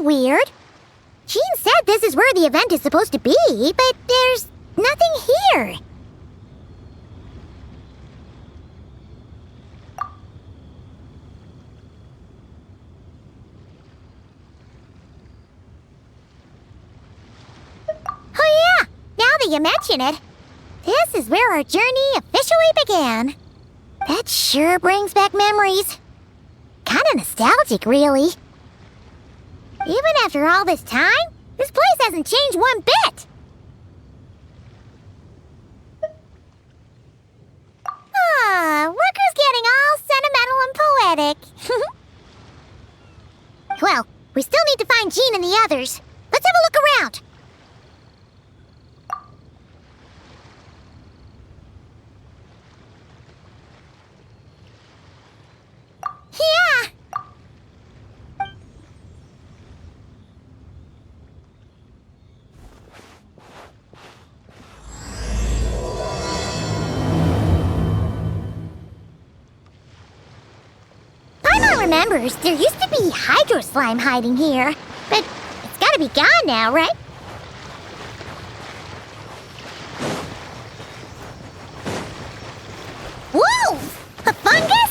Weird. Jean said this is where the event is supposed to be, but there's nothing here. Oh yeah, now that you mention it, this is where our journey officially began. That sure brings back memories. Kinda nostalgic, really. Even after all this time, this place hasn't changed one bit. Worker's getting all sentimental and poetic. Well, we still need to find Jean and the others. Let's have a look around. Yeah! Remembers, there used to be hydro slime hiding here, but it's gotta be gone now, right? Whoa! A fungus?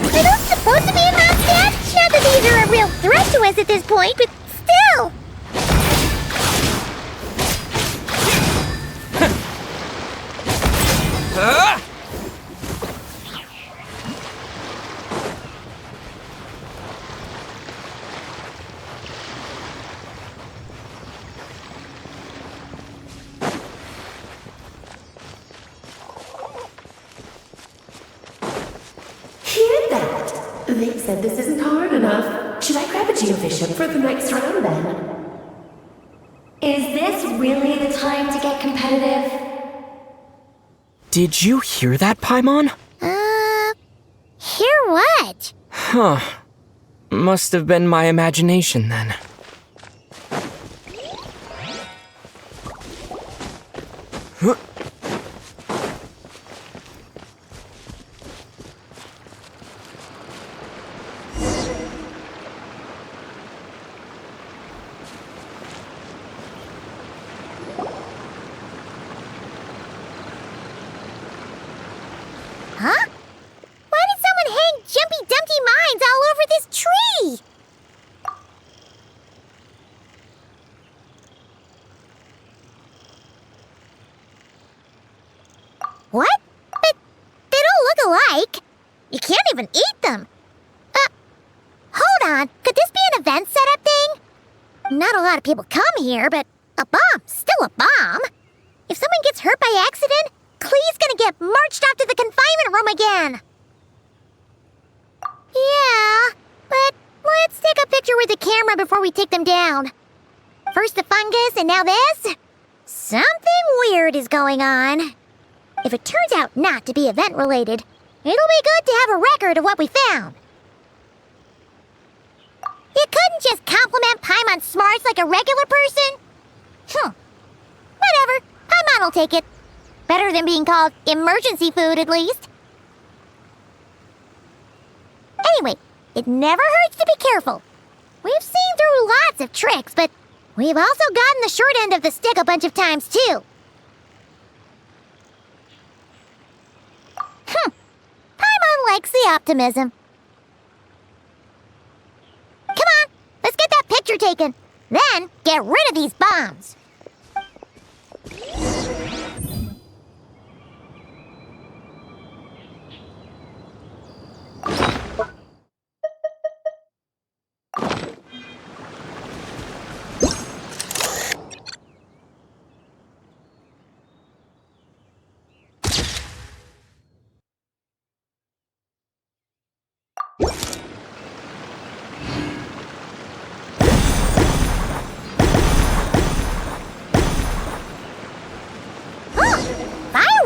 Are those supposed to be in Mondstadt? Not that these are a real threat to us at this point, but still! They said this isn't hard enough. Should I grab a geovision for the next round then? Is this really the time to get competitive? Did you hear that, Paimon? Hear what? Huh. Must have been my imagination then. Huh. Huh? Why did someone hang Jumpy Dumpty mines all over this tree? What? But they don't look alike. You can't even eat them. Hold on. Could this be an event setup thing? Not a lot of people come here, but a bomb's still a bomb. If someone gets hurt by accident, Klee's gonna get marched off to the confinement room again. Yeah, but let's take a picture with the camera before we take them down. First the fungus, and now this? Something weird is going on. If it turns out not to be event-related, it'll be good to have a record of what we found. You couldn't just compliment Paimon's smarts like a regular person? Whatever, Paimon will take it. Better than being called emergency food, at least. Anyway, it never hurts to be careful. We've seen through lots of tricks, but we've also gotten the short end of the stick a bunch of times, too. Paimon likes the optimism. Come on, let's get that picture taken. Then, get rid of these bombs.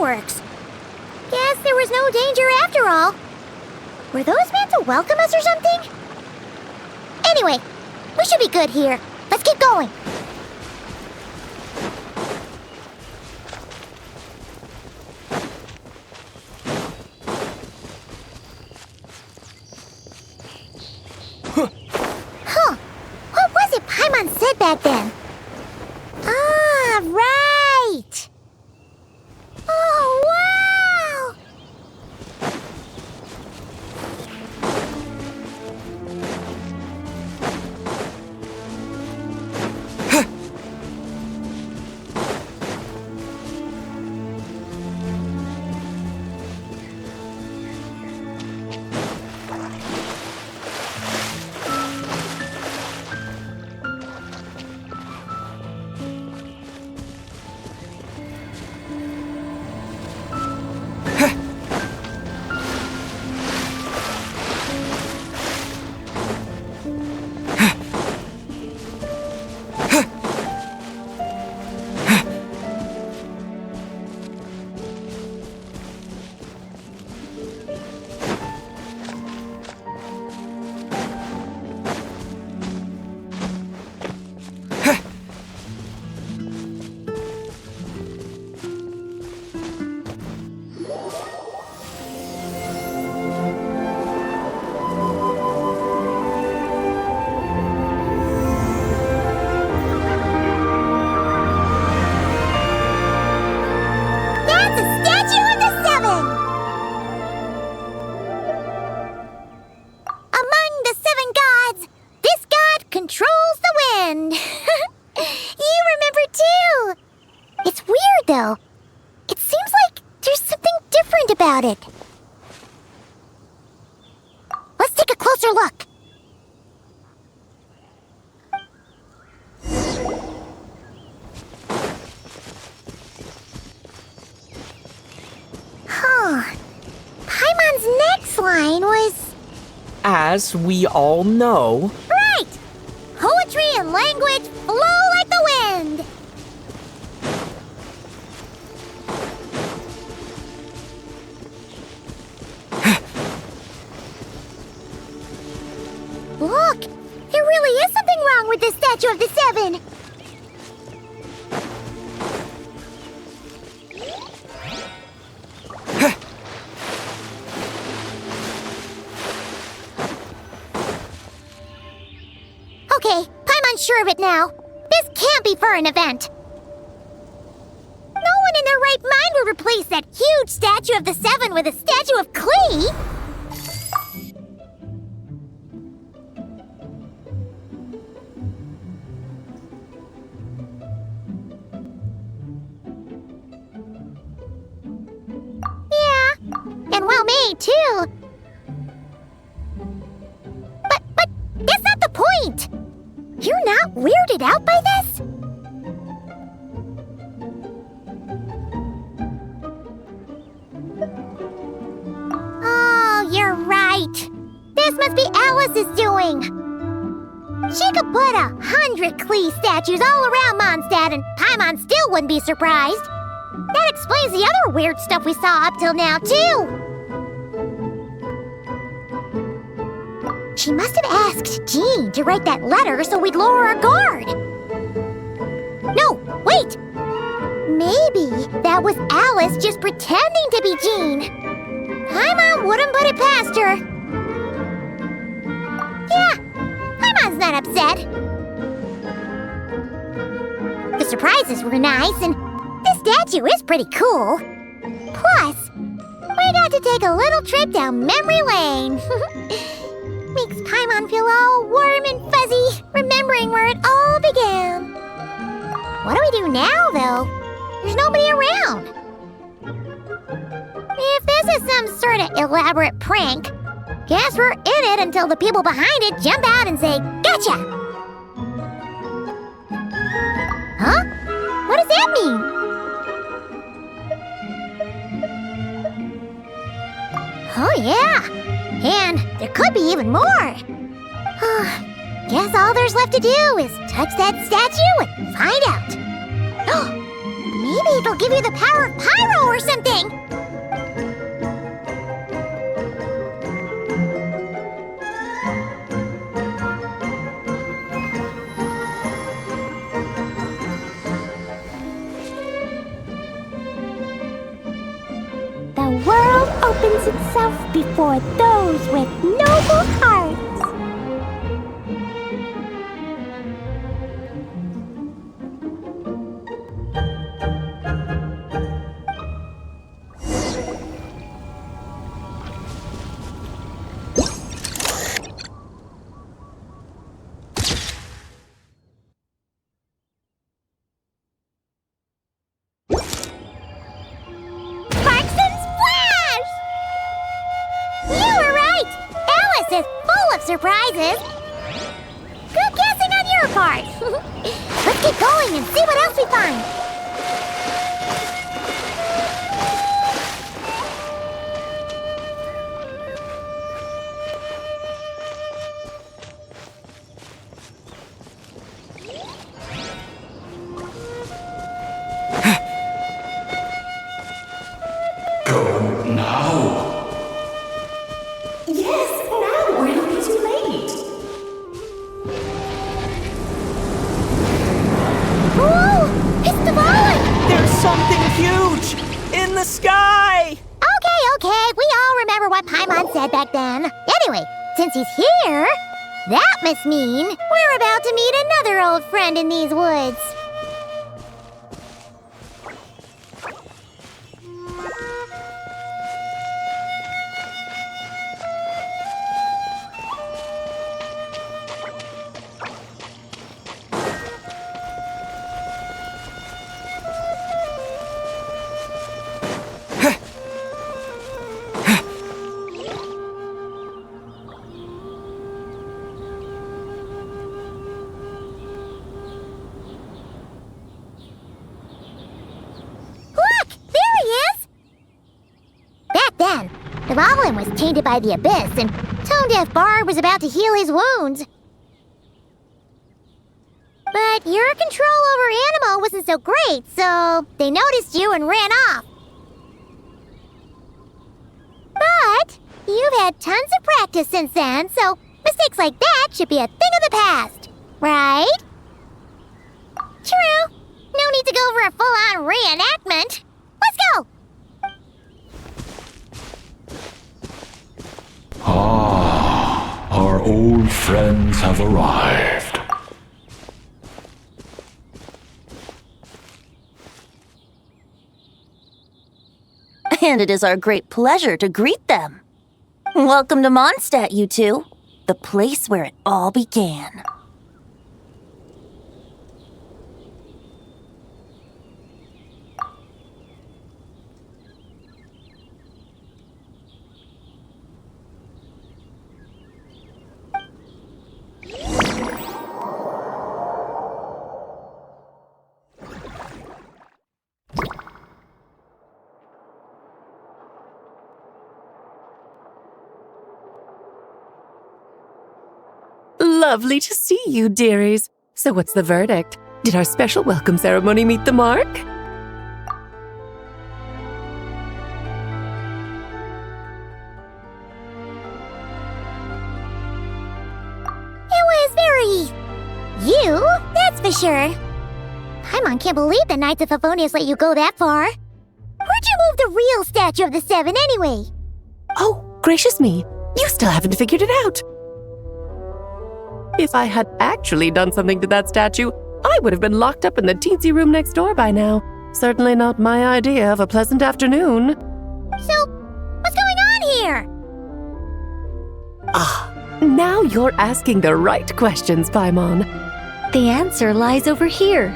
fireworks. Guess there was no danger after all. Were those meant to welcome us or something? Anyway, we should be good here. Let's keep going. Huh. What was it Paimon said back then? Ah, right. Oh, wow. About it. Let's take a closer look. Huh. Paimon's next line was... As we all know... Right! Poetry and language flow like the wind! Look! There really is something wrong with this statue of the Seven! Okay, Paimon's sure of it now. This can't be for an event. No one in their right mind would replace that huge statue of the Seven with a statue of Klee! And well made, too. But that's not the point. You're not weirded out by this? Oh, you're right. This must be Alice's doing. She could put 100 Klee statues all around Mondstadt and Paimon still wouldn't be surprised. That explains the other weird stuff we saw up till now, too. She must have asked Jean to write that letter so we'd lower our guard. No, wait! Maybe that was Alice just pretending to be Jean. Paimon wouldn't put it past her. Yeah, Paimon's not upset. The surprises were nice, and this statue is pretty cool. Plus, we got to take a little trip down memory lane. Makes Paimon feel all warm and fuzzy, remembering where it all began. What do we do now, though? There's nobody around. If this is some sort of elaborate prank, guess we're in it until the people behind it jump out and say, "Gotcha!" Huh? What does that mean? Oh, yeah. And there could be even more. Guess all there's left to do is touch that statue and find out. Maybe it'll give you the power of pyro or something! The world opens itself before those with noble hearts. Surprises! Good guessing on your part! Let's get going and see what else we find! Go now! Something huge! In the sky! Okay, we all remember what Paimon said back then. Anyway, since he's here, that must mean we're about to meet another old friend in these woods. The Goblin was tainted by the Abyss, and Tone-Deaf Bard was about to heal his wounds. But your control over Animo wasn't so great, so they noticed you and ran off. But you've had tons of practice since then, so mistakes like that should be a thing of the past, right? True. No need to go for a full-on reenactment. Let's go! Ah, our old friends have arrived. And it is our great pleasure to greet them. Welcome to Mondstadt, you two. The place where it all began. Lovely to see you, dearies. So what's the verdict? Did our special welcome ceremony meet the mark? It was very... you, that's for sure. Paimon can't believe the Knights of Favonius let you go that far. Where'd you move the real statue of the Seven anyway? Oh, gracious me. You still haven't figured it out. If I had actually done something to that statue, I would have been locked up in the teensy room next door by now. Certainly not my idea of a pleasant afternoon. So, what's going on here? Ah, now you're asking the right questions, Paimon. The answer lies over here.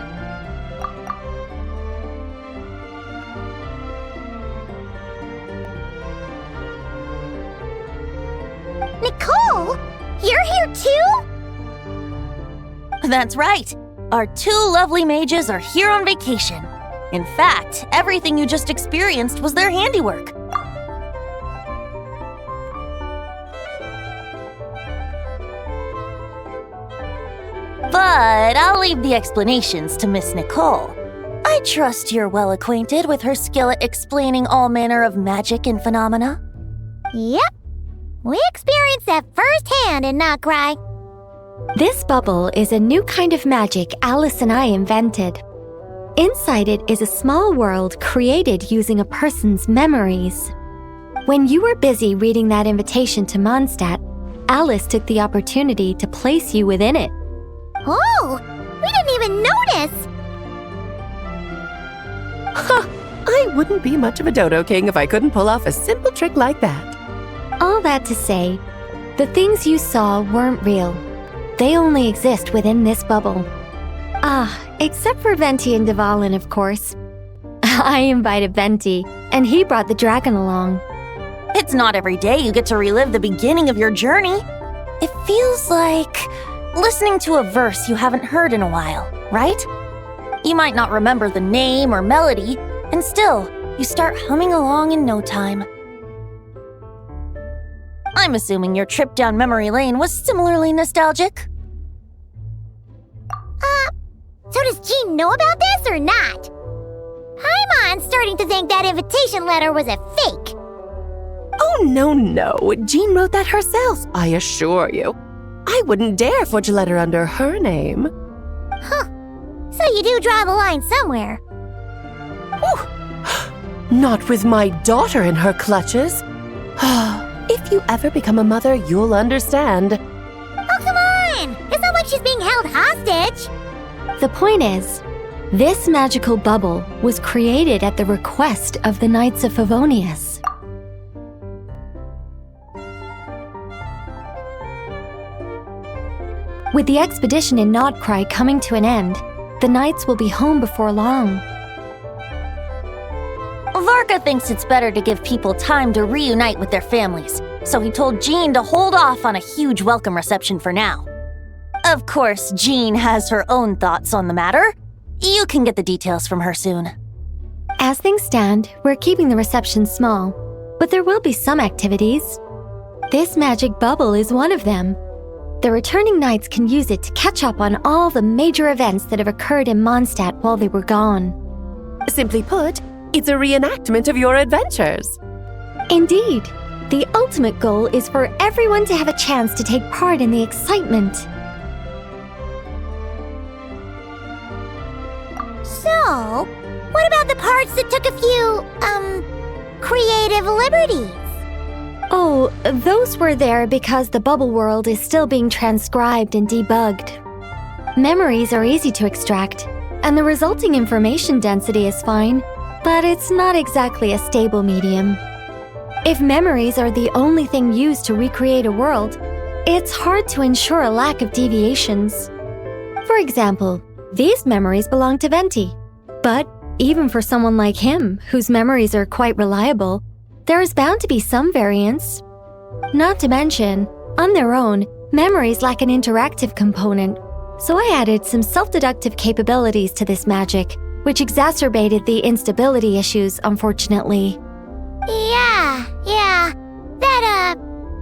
Nicole, you're here too? That's right. Our two lovely mages are here on vacation. In fact, everything you just experienced was their handiwork. But I'll leave the explanations to Miss Nicole. I trust you're well acquainted with her skill at explaining all manner of magic and phenomena. Yep. We experienced that firsthand in Not Cry. This bubble is a new kind of magic Alice and I invented. Inside it is a small world created using a person's memories. When you were busy reading that invitation to Mondstadt, Alice took the opportunity to place you within it. Oh, we didn't even notice! Huh, I wouldn't be much of a dodo king if I couldn't pull off a simple trick like that. All that to say, the things you saw weren't real. They only exist within this bubble. Except for Venti and Dvalin, of course. I invited Venti, and he brought the dragon along. It's not every day you get to relive the beginning of your journey. It feels like listening to a verse you haven't heard in a while, right? You might not remember the name or melody, and still, you start humming along in no time. I'm assuming your trip down memory lane was similarly nostalgic. So does Jean know about this or not? Paimon's starting to think that invitation letter was a fake. Oh, no. Jean wrote that herself, I assure you. I wouldn't dare forge a letter under her name. Huh. So you do draw the line somewhere. Not with my daughter in her clutches. If you ever become a mother, you'll understand. Oh, come on! It's not like she's being held hostage. The point is, this magical bubble was created at the request of the Knights of Favonius. With the expedition in Nodcry coming to an end, the Knights will be home before long. Varka thinks it's better to give people time to reunite with their families, so he told Jean to hold off on a huge welcome reception for now. Of course, Jean has her own thoughts on the matter. You can get the details from her soon. As things stand, we're keeping the reception small, but there will be some activities. This magic bubble is one of them. The returning knights can use it to catch up on all the major events that have occurred in Mondstadt while they were gone. Simply put, it's a reenactment of your adventures. Indeed. The ultimate goal is for everyone to have a chance to take part in the excitement. So, what about the parts that took a few, creative liberties? Oh, those were there because the bubble world is still being transcribed and debugged. Memories are easy to extract, and the resulting information density is fine, but it's not exactly a stable medium. If memories are the only thing used to recreate a world, it's hard to ensure a lack of deviations. For example, these memories belong to Venti, but even for someone like him, whose memories are quite reliable, there is bound to be some variance. Not to mention, on their own, memories lack an interactive component, so I added some self-deductive capabilities to this magic, which exacerbated the instability issues, unfortunately. Yeah, that,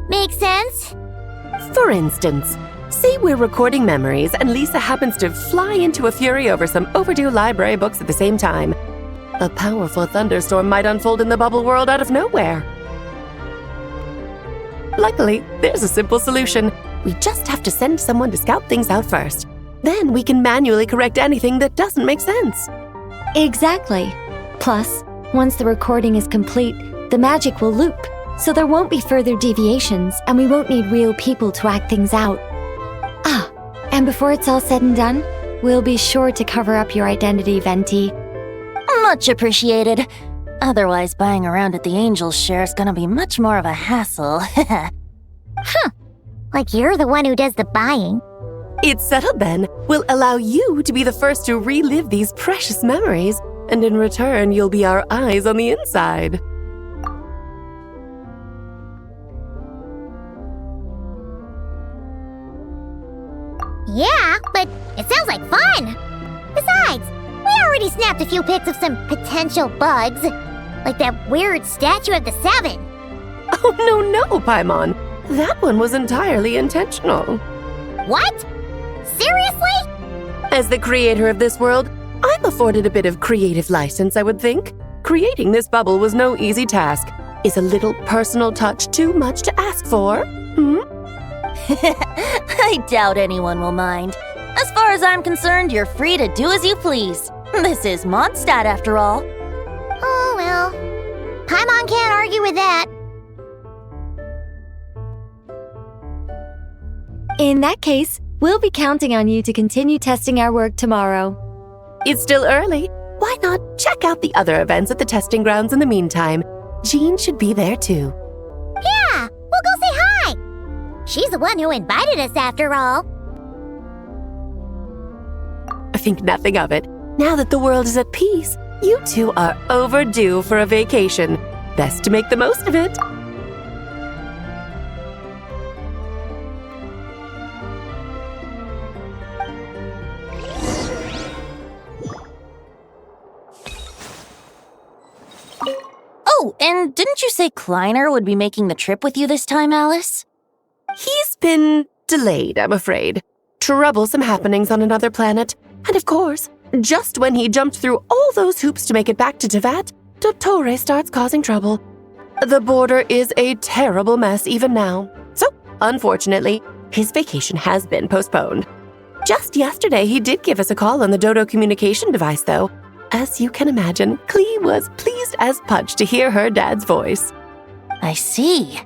makes sense. For instance, say we're recording memories and Lisa happens to fly into a fury over some overdue library books at the same time. A powerful thunderstorm might unfold in the bubble world out of nowhere. Luckily, there's a simple solution. We just have to send someone to scout things out first. Then we can manually correct anything that doesn't make sense. Exactly. Plus, once the recording is complete, the magic will loop, so there won't be further deviations and we won't need real people to act things out. And before it's all said and done, we'll be sure to cover up your identity, Venti. Much appreciated. Otherwise, buying around at the Angels share is gonna be much more of a hassle. Like you're the one who does the buying. It's settled then. We'll allow you to be the first to relive these precious memories, and in return, you'll be our eyes on the inside. Yeah, but it sounds like fun. Besides, we already snapped a few pics of some potential bugs, like that weird statue of the Seven. Oh, no, Paimon. That one was entirely intentional. What? Seriously? As the creator of this world, I'm afforded a bit of creative license, I would think. Creating this bubble was no easy task. Is a little personal touch too much to ask for? I doubt anyone will mind. As far as I'm concerned, you're free to do as you please. This is Mondstadt, after all. Oh, well. Paimon can't argue with that. In that case, we'll be counting on you to continue testing our work tomorrow. It's still early. Why not check out the other events at the testing grounds in the meantime? Jean should be there too. Yeah, we'll go say hi. She's the one who invited us after all. I think nothing of it. Now that the world is at peace, you two are overdue for a vacation. Best to make the most of it. Oh, and didn't you say Kleiner would be making the trip with you this time, Alice? He's been delayed, I'm afraid. Troublesome happenings on another planet. And of course, just when he jumped through all those hoops to make it back to Tevat, Dottore starts causing trouble. The border is a terrible mess even now. So, unfortunately, his vacation has been postponed. Just yesterday, he did give us a call on the Dodo communication device, though. As you can imagine, Klee was pleased as punch to hear her dad's voice. I see.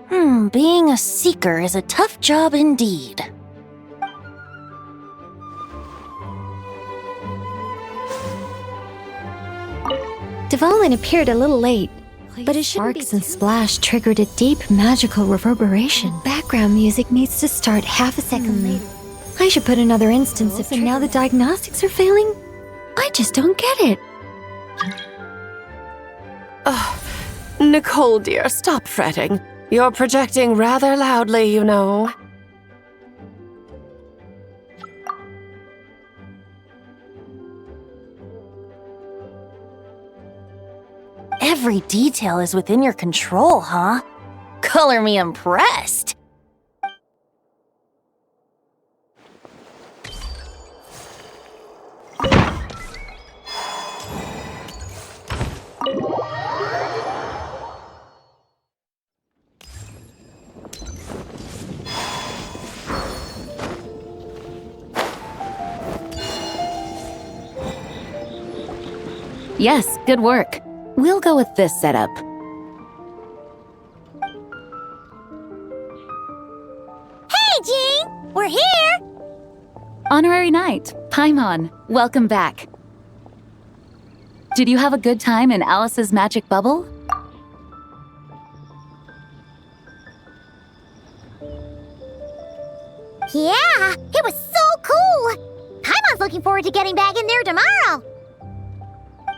Being a seeker is a tough job indeed. Dvalin appeared a little late, but his sparks and splash triggered a deep magical reverberation. Background music needs to start half a second late. I should put another instance if now the diagnostics are failing. I just don't get it. Nicole, dear, stop fretting. You're projecting rather loudly, you know. Every detail is within your control, huh? Color me impressed. Yes, good work. We'll go with this setup. Hey, Jean! We're here! Honorary Knight, Paimon, welcome back. Did you have a good time in Alice's magic bubble? Yeah, it was so cool! Paimon's looking forward to getting back in there tomorrow!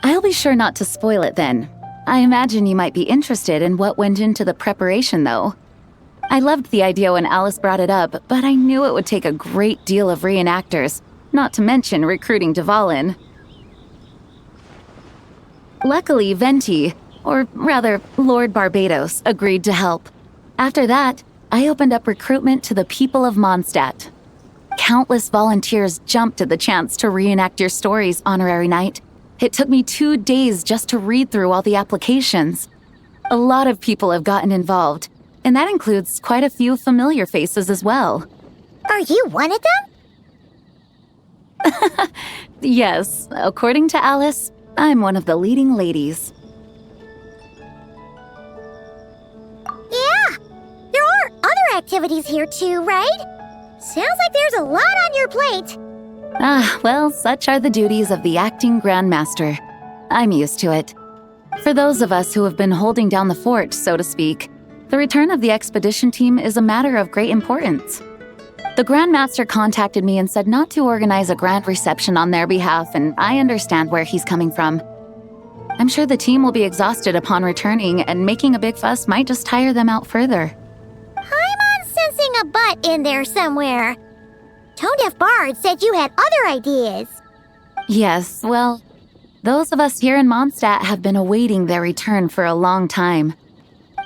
I'll be sure not to spoil it then. I imagine you might be interested in what went into the preparation, though. I loved the idea when Alice brought it up, but I knew it would take a great deal of reenactors, not to mention recruiting Dvalin. Luckily, Venti, or rather, Lord Barbados, agreed to help. After that, I opened up recruitment to the people of Mondstadt. Countless volunteers jumped at the chance to reenact your stories, Honorary Knight. It took me 2 days just to read through all the applications. A lot of people have gotten involved, and that includes quite a few familiar faces as well. Are you one of them? Yes, according to Alice, I'm one of the leading ladies. Yeah, there are other activities here too, right? Sounds like there's a lot on your plate. Well, such are the duties of the acting Grandmaster. I'm used to it. For those of us who have been holding down the fort, so to speak, the return of the expedition team is a matter of great importance. The Grandmaster contacted me and said not to organize a grand reception on their behalf, and I understand where he's coming from. I'm sure the team will be exhausted upon returning, and making a big fuss might just tire them out further. Paimon's sensing a butt in there somewhere. Tone-deaf Bard said you had other ideas. Yes, well, those of us here in Mondstadt have been awaiting their return for a long time.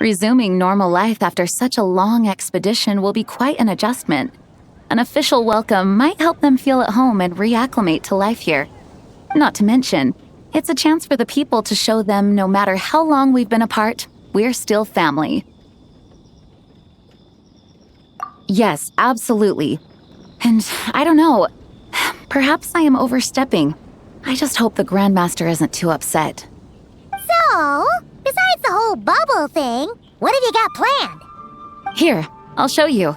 Resuming normal life after such a long expedition will be quite an adjustment. An official welcome might help them feel at home and reacclimate to life here. Not to mention, it's a chance for the people to show them no matter how long we've been apart, we're still family. Yes, absolutely. And I don't know, perhaps I am overstepping. I just hope the Grandmaster isn't too upset. So, besides the whole bubble thing, what have you got planned? Here, I'll show you.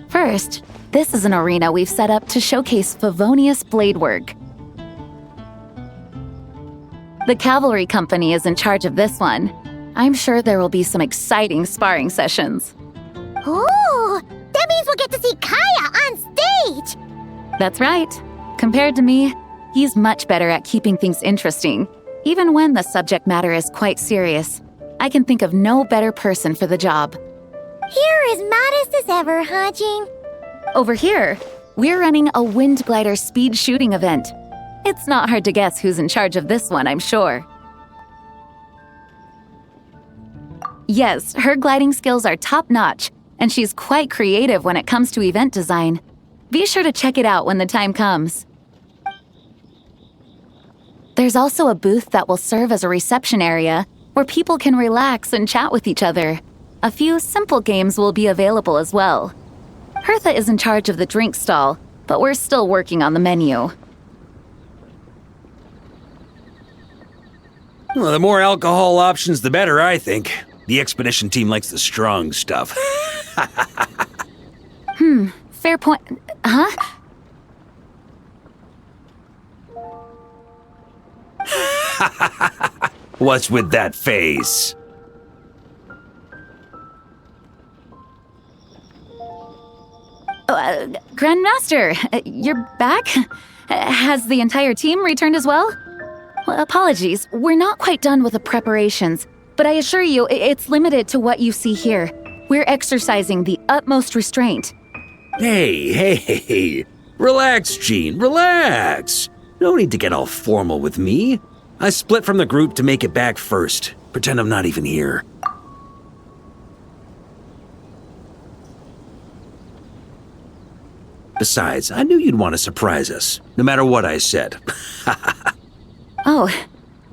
First, this is an arena we've set up to showcase Favonius blade work. The Cavalry Company is in charge of this one. I'm sure there will be some exciting sparring sessions. Ooh, that means we'll get to see Kaeya on stage! That's right. Compared to me, he's much better at keeping things interesting, even when the subject matter is quite serious. I can think of no better person for the job. You're as modest as ever, huh, Jean? Over here, we're running a wind glider speed shooting event. It's not hard to guess who's in charge of this one, I'm sure. Yes, her gliding skills are top-notch, and she's quite creative when it comes to event design. Be sure to check it out when the time comes. There's also a booth that will serve as a reception area where people can relax and chat with each other. A few simple games will be available as well. Hertha is in charge of the drink stall, but we're still working on the menu. Well, the more alcohol options, the better, I think. The expedition team likes the strong stuff. Fair point. Huh? What's with that face? Grandmaster, you're back? Has the entire team returned as well? Well, apologies, we're not quite done with the preparations, but I assure you, it's limited to what you see here. We're exercising the utmost restraint. Hey. Relax, Jean, relax. No need to get all formal with me. I split from the group to make it back first. Pretend I'm not even here. Besides, I knew you'd want to surprise us, no matter what I said. Oh,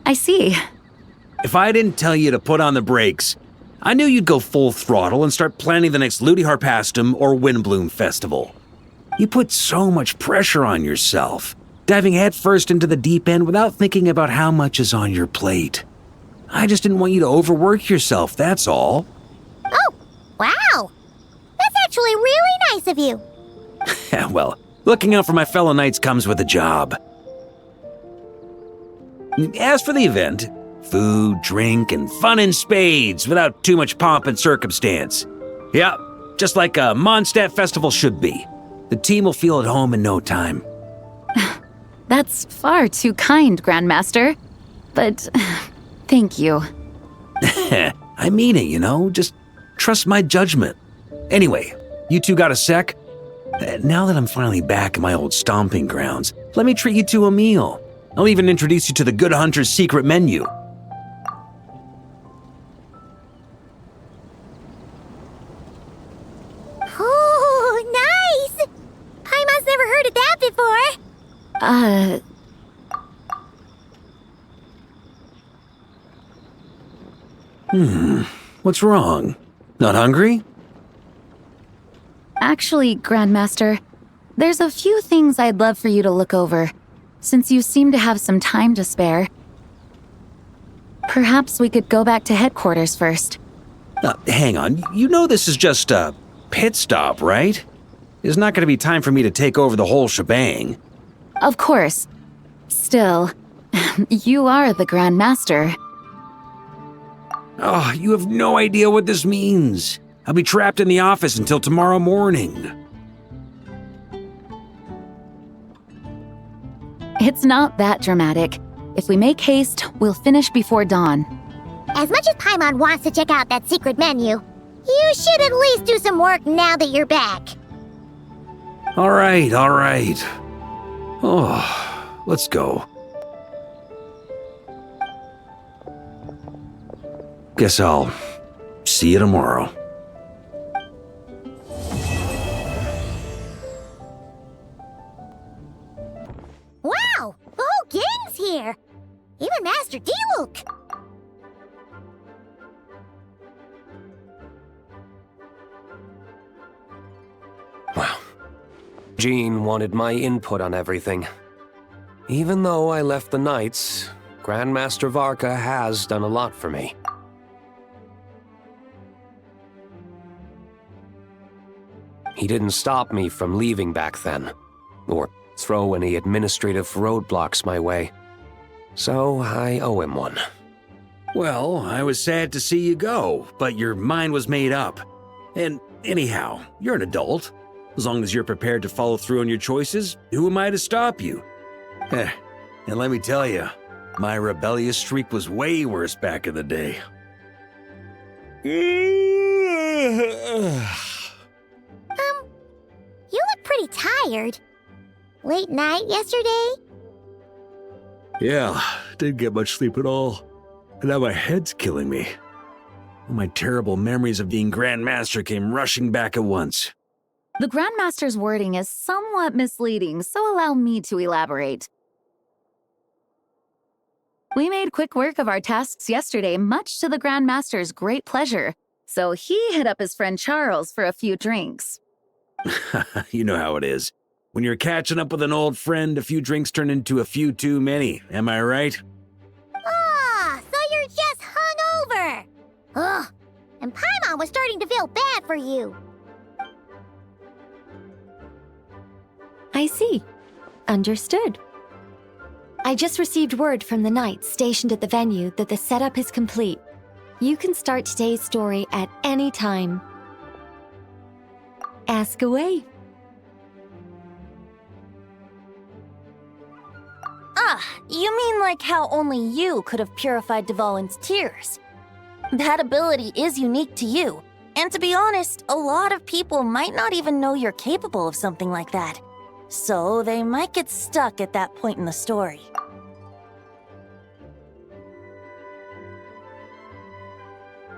I see. If I didn't tell you to put on the brakes, I knew you'd go full throttle and start planning the next Ludi Harpastum or Windbloom Festival. You put so much pressure on yourself, diving headfirst into the deep end without thinking about how much is on your plate. I just didn't want you to overwork yourself, that's all. Oh, wow! That's actually really nice of you. Well, looking out for my fellow knights comes with a job. As for the event, food, drink, and fun in spades without too much pomp and circumstance. Yeah, just like a Mondstadt festival should be. The team will feel at home in no time. That's far too kind, Grandmaster. But thank you. I mean it, you know? Just trust my judgment. Anyway, you two got a sec? Now that I'm finally back in my old stomping grounds, let me treat you to a meal. I'll even introduce you to the Good Hunter's secret menu. Ooh, nice! Paimon's never heard of that before. What's wrong? Not hungry? Actually, Grandmaster, there's a few things I'd love for you to look over, since you seem to have some time to spare. Perhaps we could go back to headquarters first. Hang on, you know this is just a pit stop, right? There's not going to be time for me to take over the whole shebang. Of course. Still, you are the Grandmaster. Oh, you have no idea what this means. I'll be trapped in the office until tomorrow morning. It's not that dramatic. If we make haste, we'll finish before dawn. As much as Paimon wants to check out that secret menu, you should at least do some work now that you're back. All right. Oh, let's go. Guess I'll see you tomorrow. here. Even Master Diluc. Well, Jean wanted my input on everything. Even though I left the Knights, Grandmaster Varka has done a lot for me. He didn't stop me from leaving back then, or throw any administrative roadblocks my way. So I owe him one. Well, I was sad to see you go, but your mind was made up. And anyhow, you're an adult. As long as you're prepared to follow through on your choices, who am I to stop you? And let me tell you, my rebellious streak was way worse back in the day. You look pretty tired. Late night yesterday? Yeah, didn't get much sleep at all. And now my head's killing me. All my terrible memories of being Grand Master came rushing back at once. The Grandmaster's wording is somewhat misleading, so allow me to elaborate. We made quick work of our tasks yesterday, much to the Grandmaster's great pleasure, so he hit up his friend Charles for a few drinks. You know how it is. When you're catching up with an old friend, a few drinks turn into a few too many, am I right? Ah, so you're just hungover. Ugh, and Paimon was starting to feel bad for you. I see. Understood. I just received word from the Knights stationed at the venue that the setup is complete. You can start today's story at any time. Ask away. Ah, you mean like how only you could have purified Dvalin's tears? That ability is unique to you, and to be honest, a lot of people might not even know you're capable of something like that. So they might get stuck at that point in the story.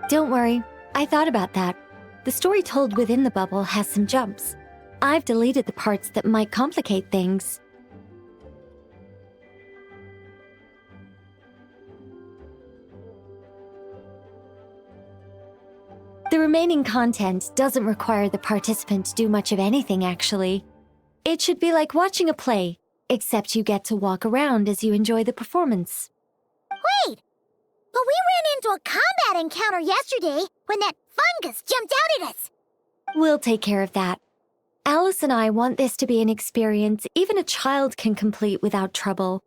Don't worry, I thought about that. The story told within the bubble has some jumps. I've deleted the parts that might complicate things. The remaining content doesn't require the participant to do much of anything, actually. It should be like watching a play, except you get to walk around as you enjoy the performance. Wait! But we ran into a combat encounter yesterday when that fungus jumped out at us! We'll take care of that. Alice and I want this to be an experience even a child can complete without trouble.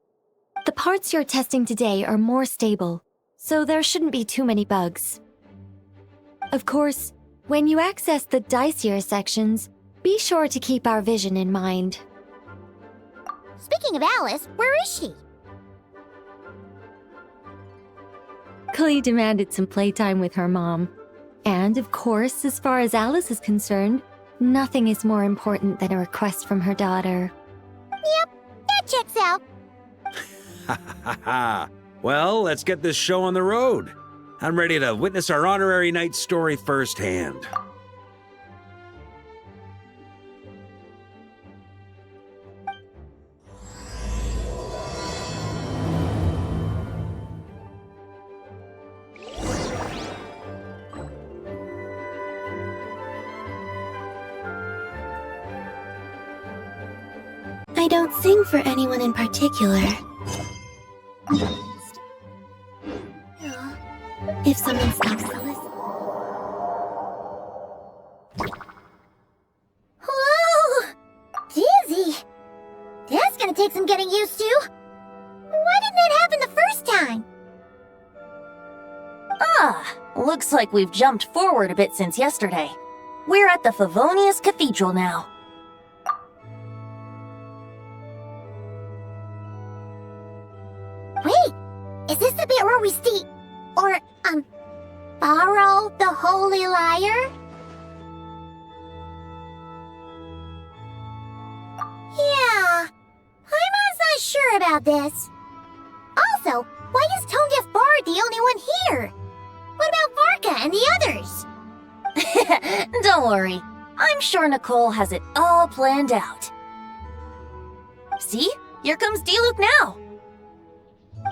The parts you're testing today are more stable, so there shouldn't be too many bugs. Of course, when you access the dicier sections, be sure to keep our vision in mind. Speaking of Alice, where is she? Klee demanded some playtime with her mom. And, of course, as far as Alice is concerned, nothing is more important than a request from her daughter. Yep, that checks out. Ha ha ha! Well, let's get this show on the road. I'm ready to witness our honorary knight story firsthand. I don't sing for anyone in particular. If someone stops to listen. Whoa! Dizzy! That's gonna take some getting used to. Why didn't that happen the first time? Ah, looks like we've jumped forward a bit since yesterday. We're at the Favonius Cathedral now. Wait, is this the bit where we see... or, borrow the Holy Lyre? Yeah, Paimon's not sure about this. Also, why is Tone Deaf Bard the only one here? What about Varka and the others? Don't worry, I'm sure Nicole has it all planned out. See? Here comes Diluc now!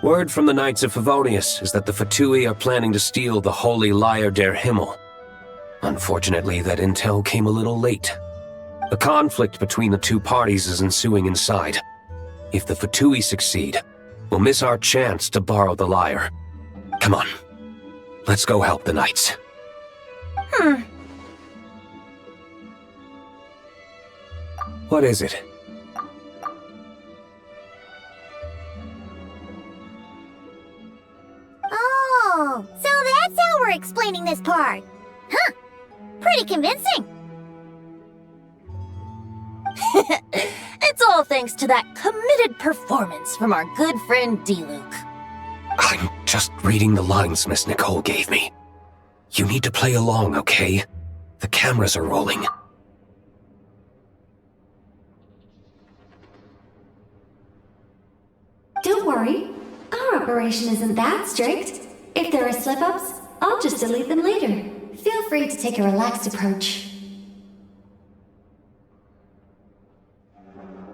Word from the Knights of Favonius is that the Fatui are planning to steal the Holy Lyre der Himmel. Unfortunately, that intel came a little late. A conflict between the two parties is ensuing inside. If the Fatui succeed, we'll miss our chance to borrow the lyre. Come on, let's go help the Knights. What is it? Oh, so that's how we're explaining this part. Huh. Pretty convincing. It's all thanks to that committed performance from our good friend Diluc. I'm just reading the lines Miss Nicole gave me. You need to play along, okay? The cameras are rolling. Don't worry. Our operation isn't that strict. If there are slip-ups, I'll just delete them later. Feel free to take a relaxed approach.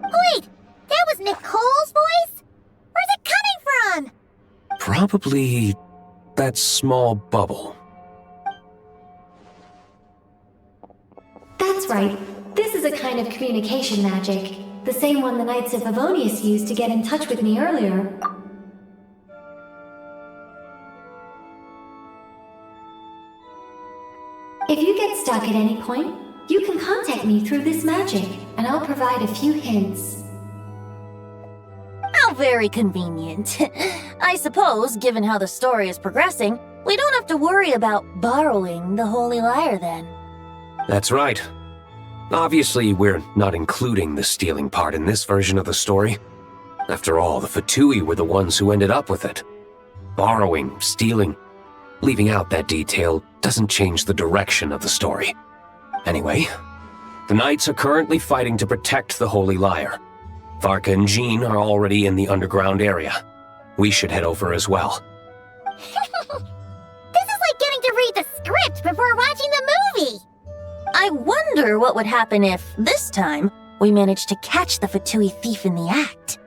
Wait, that was Nicole's voice? Where's it coming from? Probably that small bubble. That's right. This is a kind of communication magic. The same one the Knights of Favonius used to get in touch with me earlier. If you get stuck at any point, you can contact me through this magic, and I'll provide a few hints. How very convenient. I suppose, given how the story is progressing, we don't have to worry about borrowing the Holy Lyre then. That's right. Obviously, we're not including the stealing part in this version of the story. After all, the Fatui were the ones who ended up with it. Borrowing, stealing, leaving out that detail doesn't change the direction of the story. Anyway, the Knights are currently fighting to protect the Holy Lyre. Varka and Jean are already in the underground area. We should head over as well. This is like getting to read the script before watching the movie. I wonder what would happen if, this time, we managed to catch the Fatui thief in the act.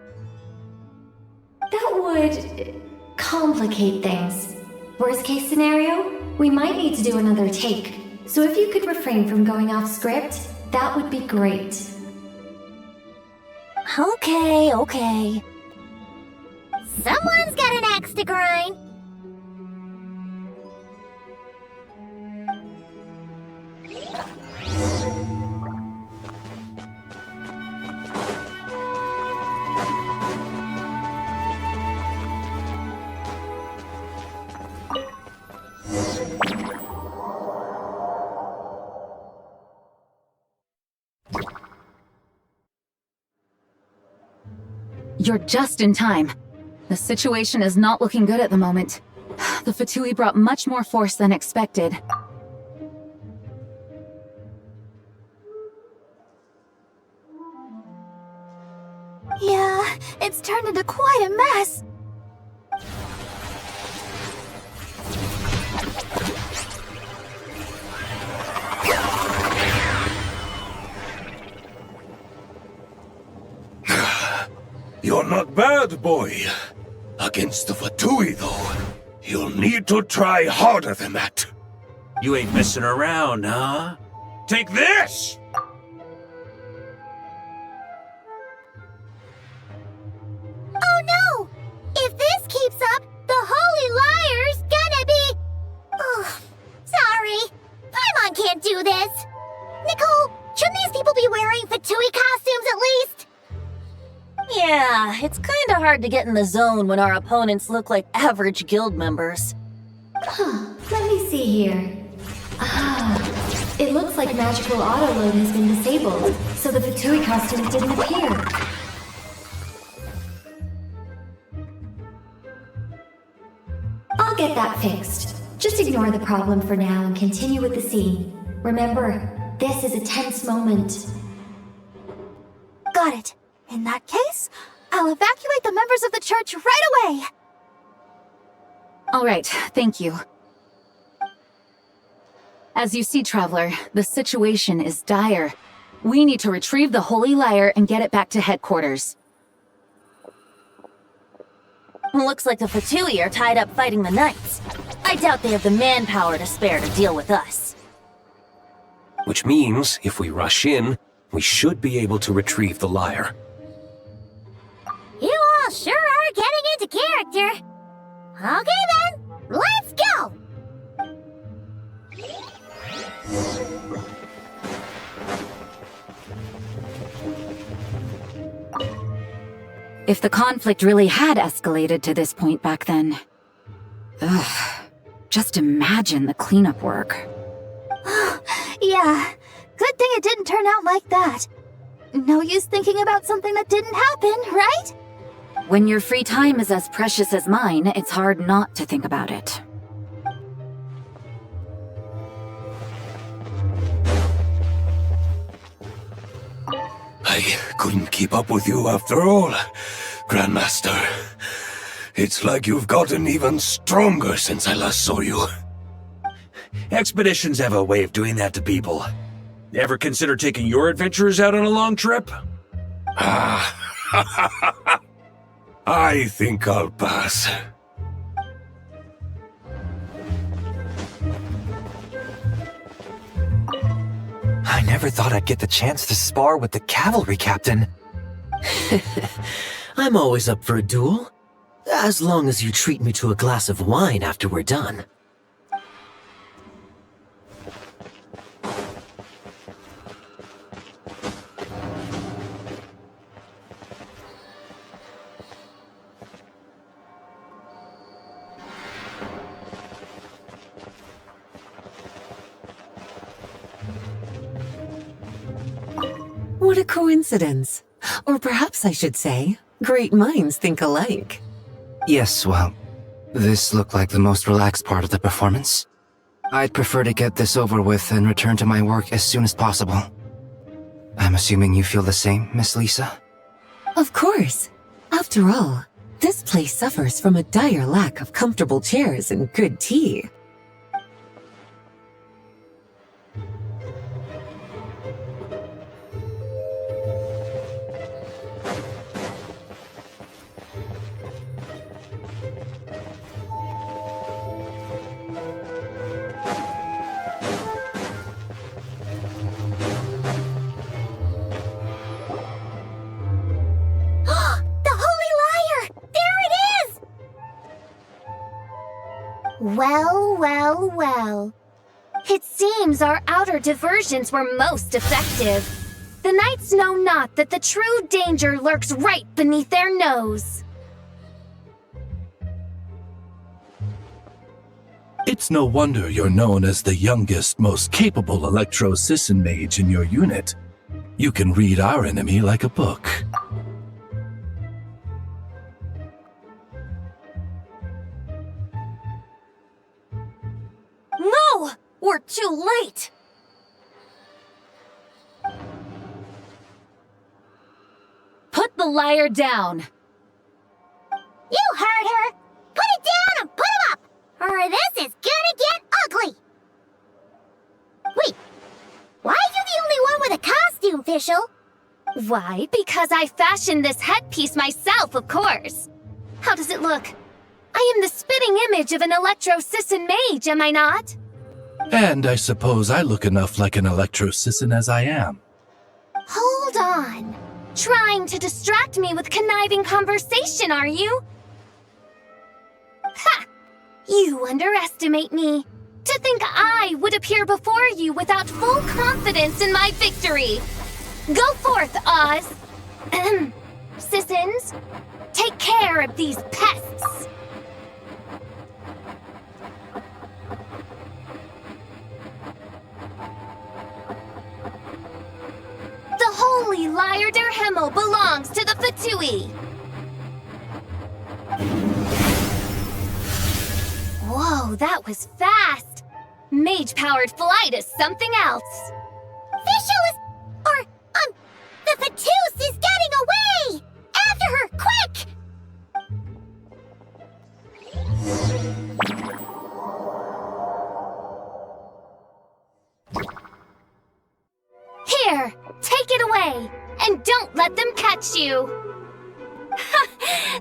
That would complicate things. Worst case scenario, we might need to do another take. So if you could refrain from going off script, that would be great. Okay. Someone's got an axe to grind. You're just in time. The situation is not looking good at the moment. The Fatui brought much more force than expected. Yeah, it's turned into quite a mess. You're not bad, boy. Against the Fatui, though, you'll need to try harder than that. You ain't messing around, huh? Take this! Oh no! If this keeps up, the Holy Lyre's gonna be... Oh, sorry. Paimon can't do this. Nicole, shouldn't these people be wearing Fatui costumes at least? Yeah, it's kinda hard to get in the zone when our opponents look like average guild members. Let me see here. It looks like magical autoload has been disabled, so the Fatui costumes didn't appear. I'll get that fixed. Just ignore the problem for now and continue with the scene. Remember, this is a tense moment. Got it. In that case, I'll evacuate the members of the church right away. All right, thank you. As you see, Traveler, the situation is dire. We need to retrieve the Holy Lyre and get it back to headquarters. Looks like the Fatui are tied up fighting the Knights. I doubt they have the manpower to spare to deal with us. Which means, if we rush in, we should be able to retrieve the lyre. You all sure are getting into character. Okay then, let's go! If the conflict really had escalated to this point back then... Ugh. Just imagine the cleanup work. Yeah, good thing it didn't turn out like that. No use thinking about something that didn't happen, right? When your free time is as precious as mine, it's hard not to think about it. I couldn't keep up with you after all, Grandmaster. It's like you've gotten even stronger since I last saw you. Expeditions have a way of doing that to people. Ever consider taking your adventurers out on a long trip? I think I'll pass. I never thought I'd get the chance to spar with the cavalry captain. I'm always up for a duel. As long as you treat me to a glass of wine after we're done. What a coincidence. Or perhaps I should say, great minds think alike. Yes, well, this looked like the most relaxed part of the performance. I'd prefer to get this over with and return to my work as soon as possible. I'm assuming you feel the same, Miss Lisa? Of course. After all, this place suffers from a dire lack of comfortable chairs and good tea. Well. It seems our outer diversions were most effective. The Knights know not that the true danger lurks right beneath their nose. It's no wonder you're known as the youngest, most capable electro-Sisson mage in your unit. You can read our enemy like a book. No! We're too late! Put the lyre down! You heard her! Put it down and put him up! Or this is gonna get ugly! Wait, why are you the only one with a costume, Fischl? Why? Because I fashioned this headpiece myself, of course. How does it look? I am the spitting image of an electro-Sisson mage, am I not? And I suppose I look enough like an electro-Sisson as I am. Hold on. Trying to distract me with conniving conversation, are you? Ha! You underestimate me. To think I would appear before you without full confidence in my victory. Go forth, Oz. Sissons, take care of these pests. The holy Lyre der Himmel belongs to the Fatui. Whoa, that was fast. Mage-powered flight is something else. Fischl is... the Fatus is getting away! After her, quick! Here, take it away, and don't let them catch you. Ha!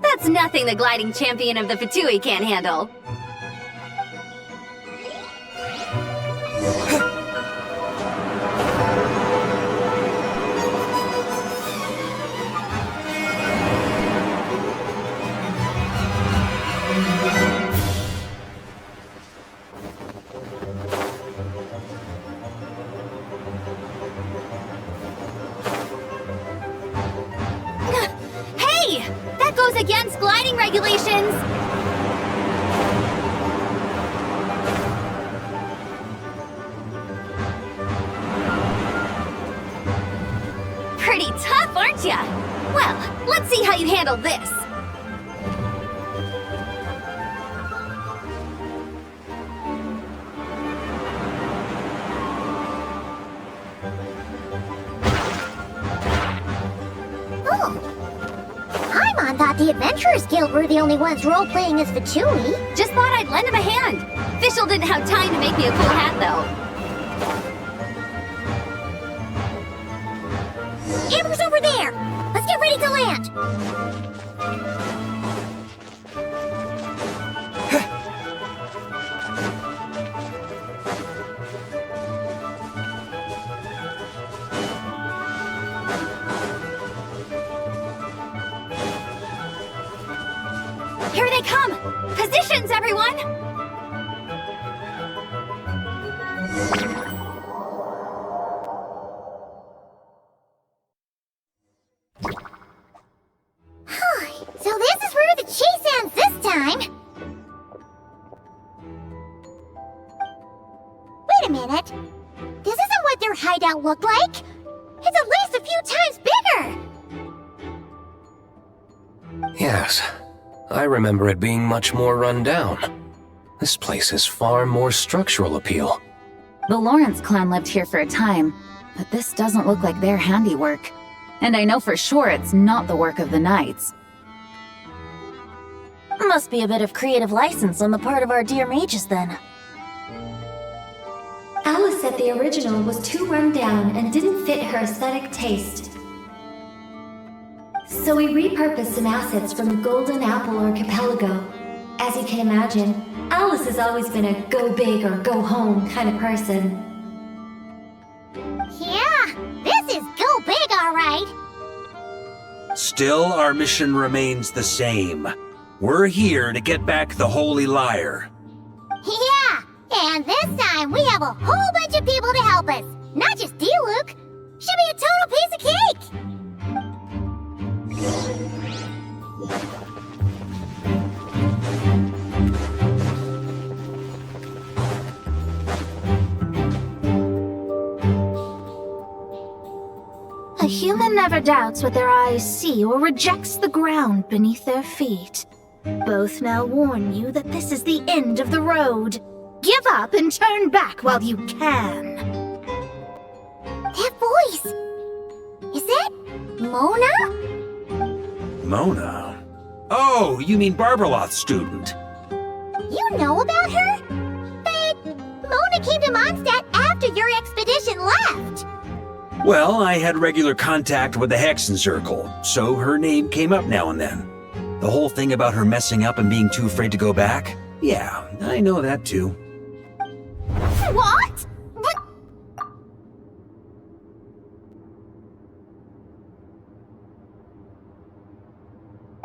That's nothing the gliding champion of the Fatui can't handle. Hey! That goes against gliding regulations! Pretty tough, aren't ya? Well, let's see how you handle this. Paimon thought the Adventurers Guild were the only ones role-playing as Fatui. Just thought I'd lend him a hand. Fischl didn't have time to make me a cool hat, though. Amber's over there! Let's get ready to land! Here they come! Positions, everyone! So this is where the chase ends this time! Wait a minute! This isn't what their hideout looked like! It's at least a few times bigger! Yes, I remember it being much more run down. This place has far more structural appeal. The Lawrence clan lived here for a time, but this doesn't look like their handiwork. And I know for sure it's not the work of the Knights. Must be a bit of creative license on the part of our dear mages then. Alice said the original was too run down and didn't fit her aesthetic taste. So we repurposed some assets from Golden Apple or Archipelago. As you can imagine, Alice has always been a go big or go home kind of person. Yeah, this is go big, alright! Still, our mission remains the same. We're here to get back the Holy Lyre. Yeah, and this time we have a whole bunch of people to help us. Not just Diluc. Should be a total piece of cake! A human never doubts what their eyes see or rejects the ground beneath their feet. Both now warn you that this is the end of the road. Give up and turn back while you can. That voice! Is that Mona? Mona? Oh, you mean Barbarloth's student. You know about her? But Mona came to Mondstadt after your expedition left. Well, I had regular contact with the Hexenzirkel, so her name came up now and then. The whole thing about her messing up and being too afraid to go back? Yeah, I know that too. What? But...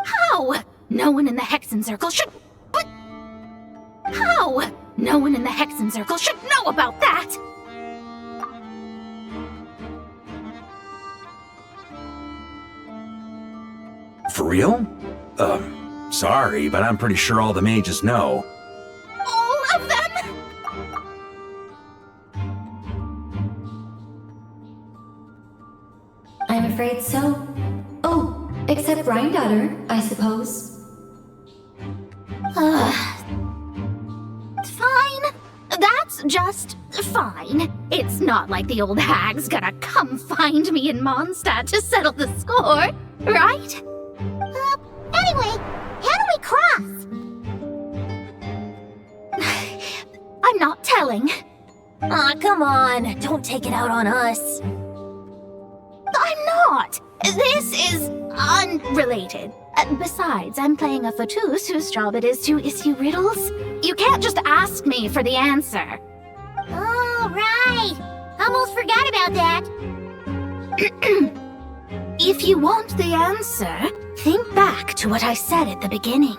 How? No one in the Hexenzirkel should... But... How? No one in the Hexenzirkel should know about that! For real? Sorry, but I'm pretty sure all the mages know. All of them? I'm afraid so. Oh, except Rhindaughter, I suppose. Fine. That's just fine. It's not like the old hag's gonna come find me in Mondstadt to settle the score, right? Anyway, how do we cross? I'm not telling. Aw, come on. Don't take it out on us. I'm not. This is unrelated. Besides, I'm playing a fatus whose job it is to issue riddles. You can't just ask me for the answer. Oh, right. Almost forgot about that. If you want the answer, think back to what I said at the beginning.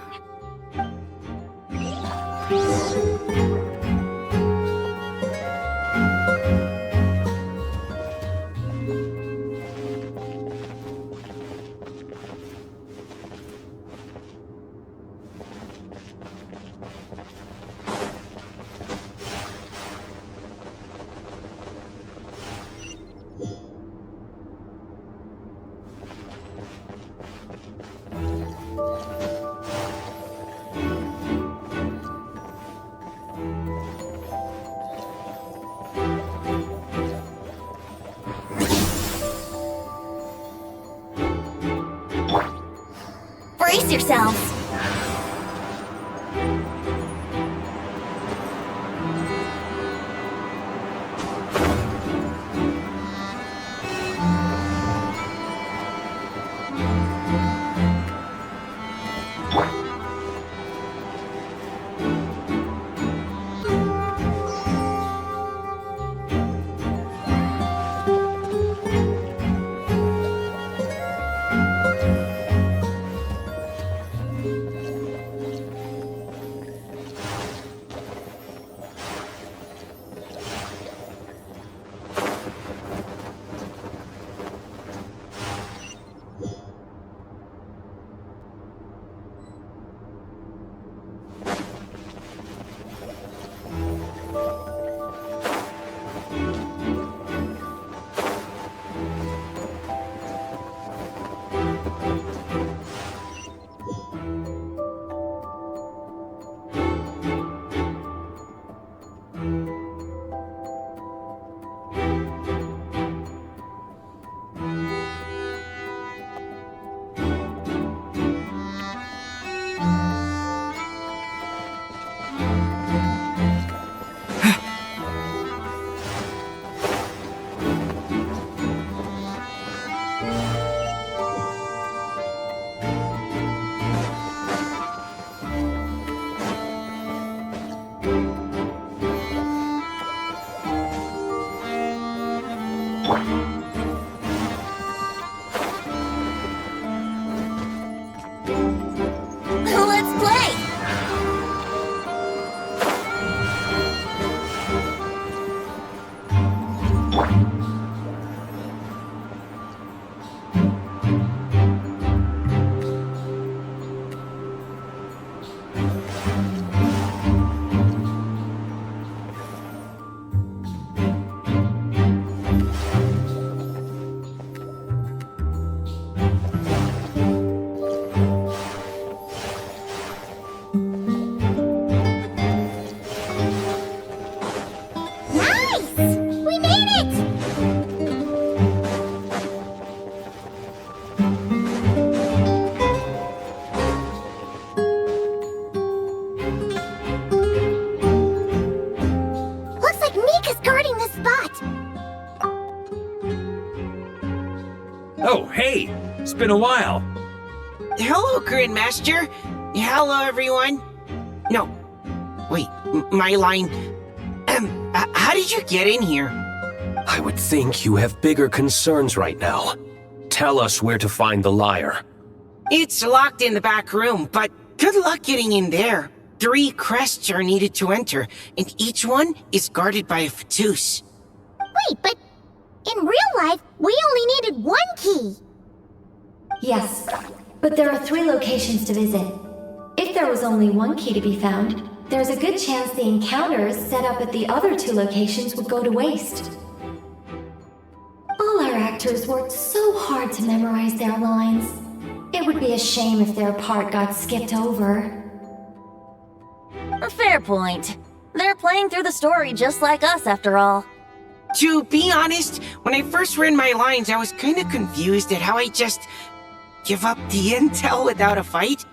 Brace yourselves. Oh, hey! It's been a while. Hello, Grandmaster. Hello, everyone. No. Wait, my line. How did you get in here? I would think you have bigger concerns right now. Tell us where to find the lyre. It's locked in the back room, but good luck getting in there. 3 crests are needed to enter, and each one is guarded by a fatus. Wait, but in real life, we only needed 1 key. Yes, but there are 3 locations to visit. If there was only 1 key to be found, there's a good chance the encounters set up at the other 2 locations would go to waste. All our actors worked so hard to memorize their lines. It would be a shame if their part got skipped over. A fair point. They're playing through the story just like us, after all. To be honest, when I first read my lines, I was kind of confused at how I just give up the intel without a fight.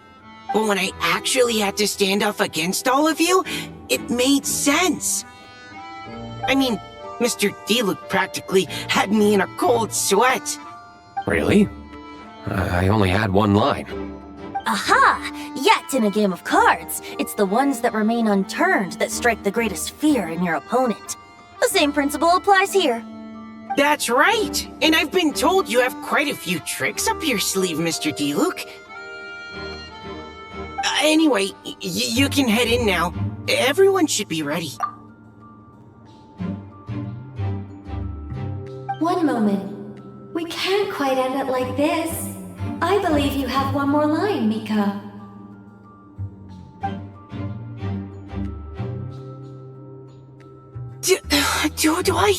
But when I actually had to stand up against all of you, it made sense. I mean, Mr. Diluc practically had me in a cold sweat. Really? I only had 1 line. Aha! Yet in a game of cards, it's the ones that remain unturned that strike the greatest fear in your opponent. The same principle applies here. That's right! And I've been told you have quite a few tricks up your sleeve, Mr. Diluc. Anyway, you can head in now. Everyone should be ready. One moment. We can't quite end it like this. I believe you have one more line, Mika. Do I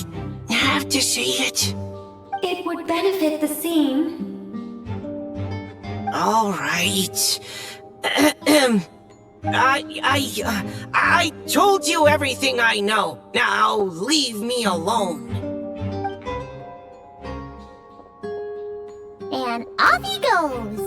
have to say it? It would benefit the scene. All right. I told you everything I know. Now leave me alone. And off he goes.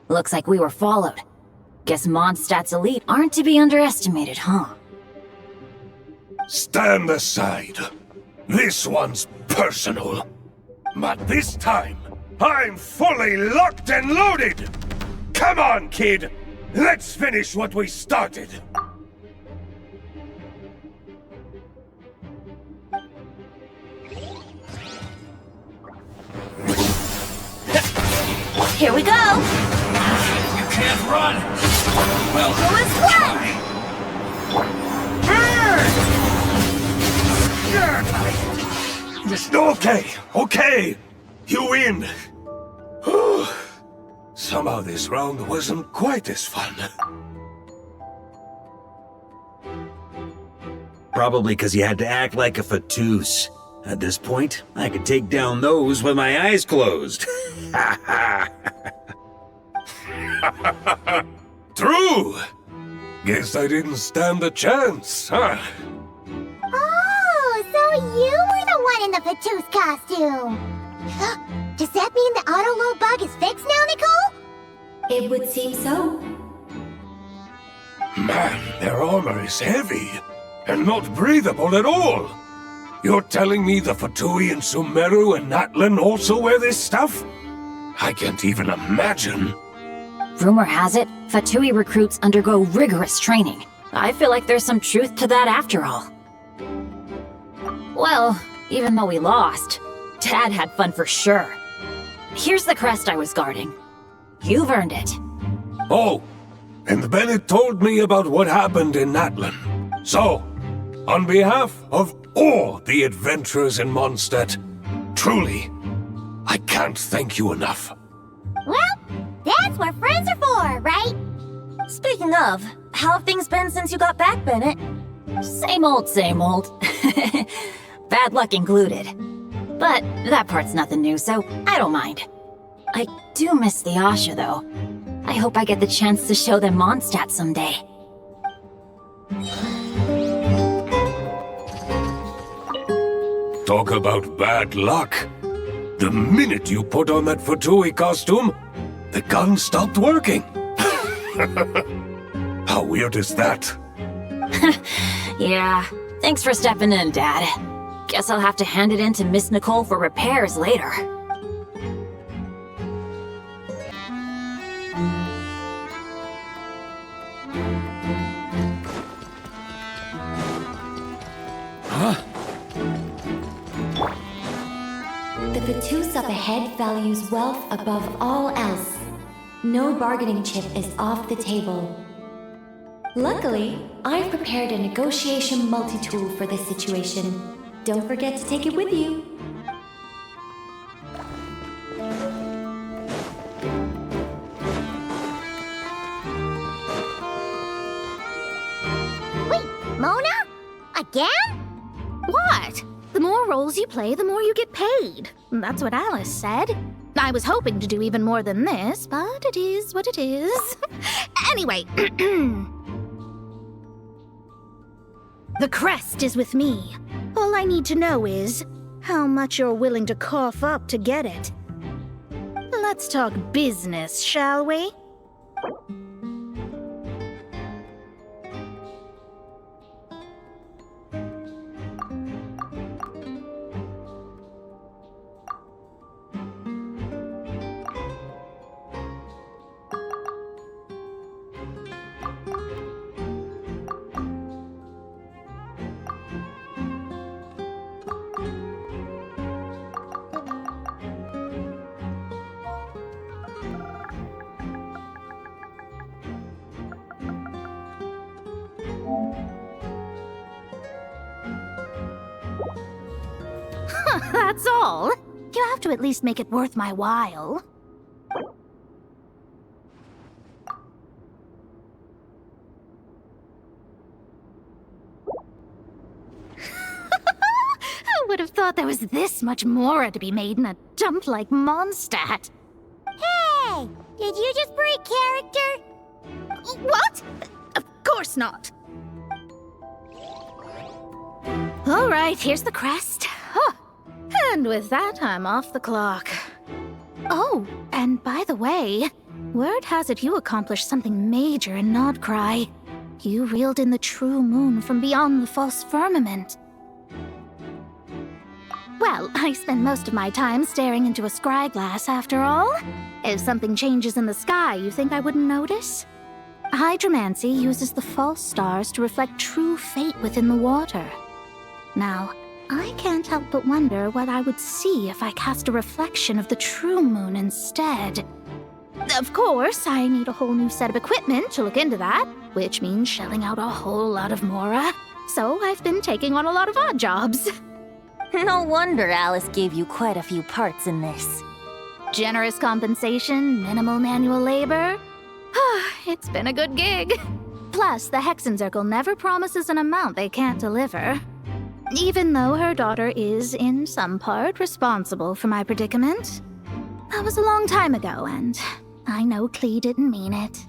Looks like we were followed. Guess Mondstadt's elite aren't to be underestimated, huh? Stand aside. This one's personal. But this time, I'm fully locked and loaded! Come on, kid! Let's finish what we started! Here we go! You can't run! Well, Who is what? Okay. You win. Somehow this round wasn't quite as fun. Probably because you had to act like a fatus. At this point, I could take down those with my eyes closed. True! Guess I didn't stand a chance, huh? Oh, so you were the one in the Fatus costume. Does that mean the auto-load bug is fixed now, Nicole? It would seem so. Man, their armor is heavy, and not breathable at all. You're telling me the Fatui and Sumeru and Natlan also wear this stuff? I can't even imagine. Rumor has it, Fatui recruits undergo rigorous training. I feel like there's some truth to that after all. Well, even though we lost, Dad had fun for sure. Here's the crest I was guarding. You've earned it. Oh, and Bennett told me about what happened in Natlan. So, on behalf of all the adventurers in Mondstadt, truly, I can't thank you enough. Well, that's what friends are for, right? Speaking of, how have things been since you got back, Bennett? Same old, same old. Bad luck included. But that part's nothing new, so I don't mind. I do miss the Asha, though. I hope I get the chance to show them Mondstadt someday. Talk about bad luck. The minute you put on that Fatui costume, the gun stopped working. How weird is that? Yeah, thanks for stepping in, Dad. Guess I'll have to hand it in to Miss Nicole for repairs later. The Fatus up ahead values wealth above all else. No bargaining chip is off the table. Luckily, I've prepared a negotiation multi-tool for this situation. Don't forget to take it with you. Wait, Mona? Again? What? The more roles you play, the more you get paid. That's what Alice said. I was hoping to do even more than this, but it is what it is. Anyway, the crest is with me. All I need to know is how much you're willing to cough up to get it. Let's talk business, shall we? That's all. You have to at least make it worth my while. I would have thought there was this much more to be made in a dump like Mondstadt. Hey! Did you just break character? What? Of course not. All right, here's the crest. Huh. And with that, I'm off the clock. Oh, and by the way, word has it you accomplished something major in Nodcry. You reeled in the true moon from beyond the false firmament. Well, I spend most of my time staring into a scryglass after all. If something changes in the sky, you think I wouldn't notice? Hydromancy uses the false stars to reflect true fate within the water. Now, I can't help but wonder what I would see if I cast a reflection of the true moon instead. Of course, I need a whole new set of equipment to look into that, which means shelling out a whole lot of mora. So I've been taking on a lot of odd jobs. No wonder Alice gave you quite a few parts in this. Generous compensation, minimal manual labor. It's been a good gig. Plus, the Hexenzirkel never promises an amount they can't deliver. Even though her daughter is, in some part, responsible for my predicament. That was a long time ago, and I know Klee didn't mean it.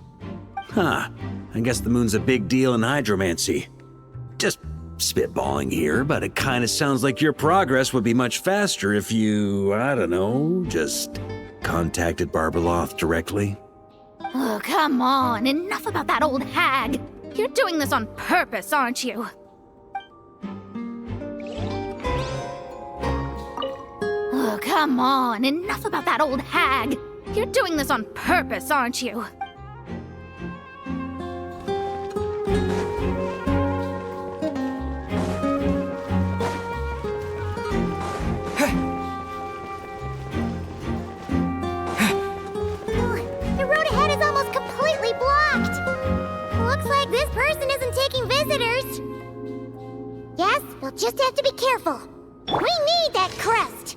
Huh. I guess the moon's a big deal in hydromancy. Just spitballing here, but it kinda sounds like your progress would be much faster if you, I don't know, just contacted Barbeloth directly. Oh, come on. Enough about that old hag. You're doing this on purpose, aren't you? Oh, come on. Enough about that old hag. You're doing this on purpose, aren't you? The road ahead is almost completely blocked. Looks like this person isn't taking visitors. Yes, we'll just have to be careful. We need that crest.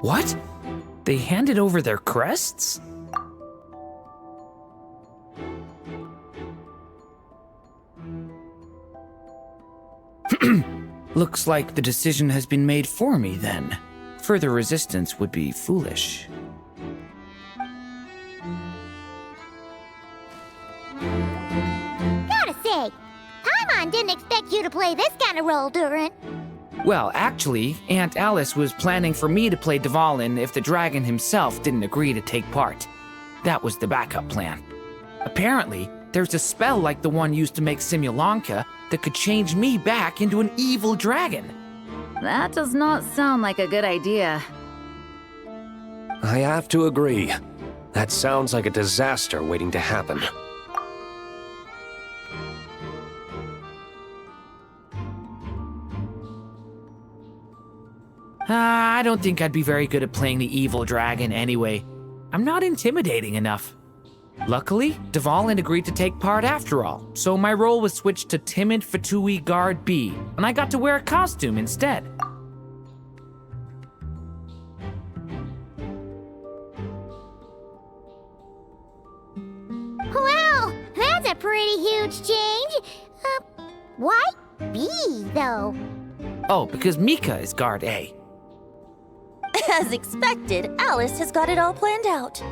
What? They handed over their crests? Looks like the decision has been made for me then. Further resistance would be foolish. Gotta say, Paimon didn't expect you to play this kind of role, Durin. Well, actually, Aunt Alice was planning for me to play Dvalin if the dragon himself didn't agree to take part. That was the backup plan. Apparently, there's a spell like the one used to make Simulanka that could change me back into an evil dragon. That does not sound like a good idea. I have to agree. That sounds like a disaster waiting to happen. I don't think I'd be very good at playing the evil dragon anyway. I'm not intimidating enough. Luckily, Dvalin agreed to take part after all, so my role was switched to timid Fatui Guard B, and I got to wear a costume instead. Wow, that's a huge change. Why B, though? Oh, because Mika is guard A. As expected, Alice has got it all planned out.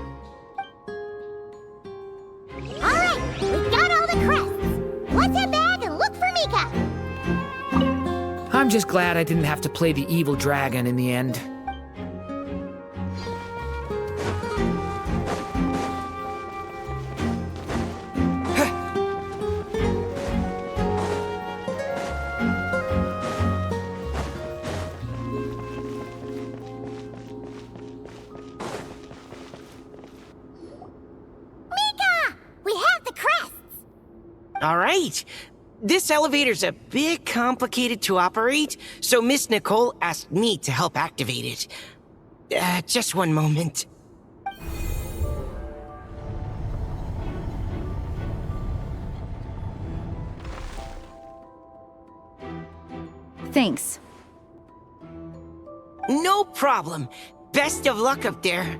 All right, we got all the crests. Let's head back and look for Mika. I'm just glad I didn't have to play the evil dragon in the end. All right. This elevator's a bit complicated to operate, so Miss Nicole asked me to help activate it. Just one moment. Thanks. No problem. Best of luck up there.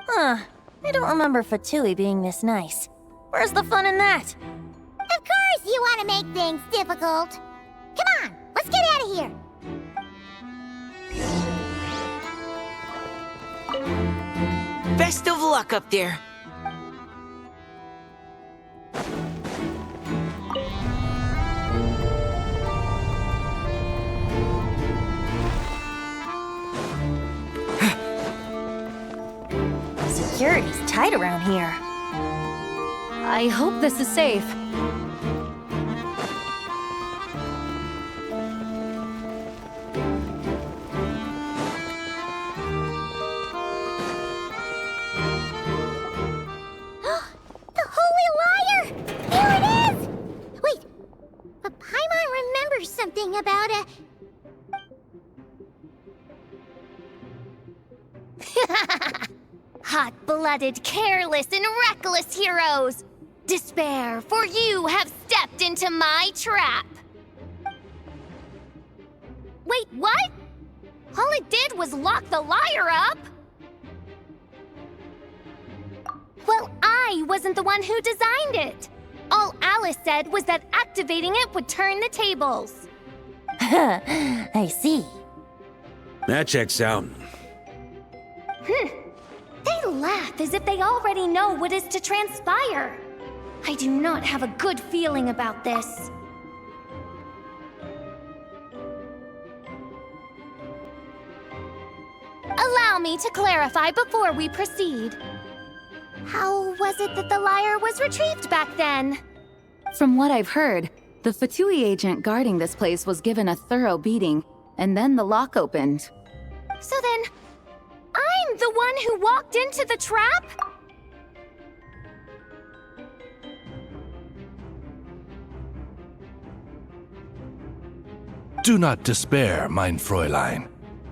Huh. I don't remember Fatui being this nice. Where's the fun in that? Of course you want to make things difficult. Come on, let's get out of here. Best of luck up there. Security's tight around here. I hope this is safe. The Holy Liar! Here it is! Wait, but Paimon remembers something about a... Hot-blooded, careless, and reckless heroes! Despair, for you have stepped into my trap! Wait, what? All it did was lock the liar up? Well, I wasn't the one who designed it. All Alice said was that activating it would turn the tables. I see. That checks out. They laugh as if they already know what is to transpire. I do not have a good feeling about this. Allow me to clarify before we proceed. How was it that the lyre was retrieved back then? From what I've heard, the Fatui agent guarding this place was given a thorough beating, and then the lock opened. So then, I'm the one who walked into the trap? Do not despair, mein Fräulein.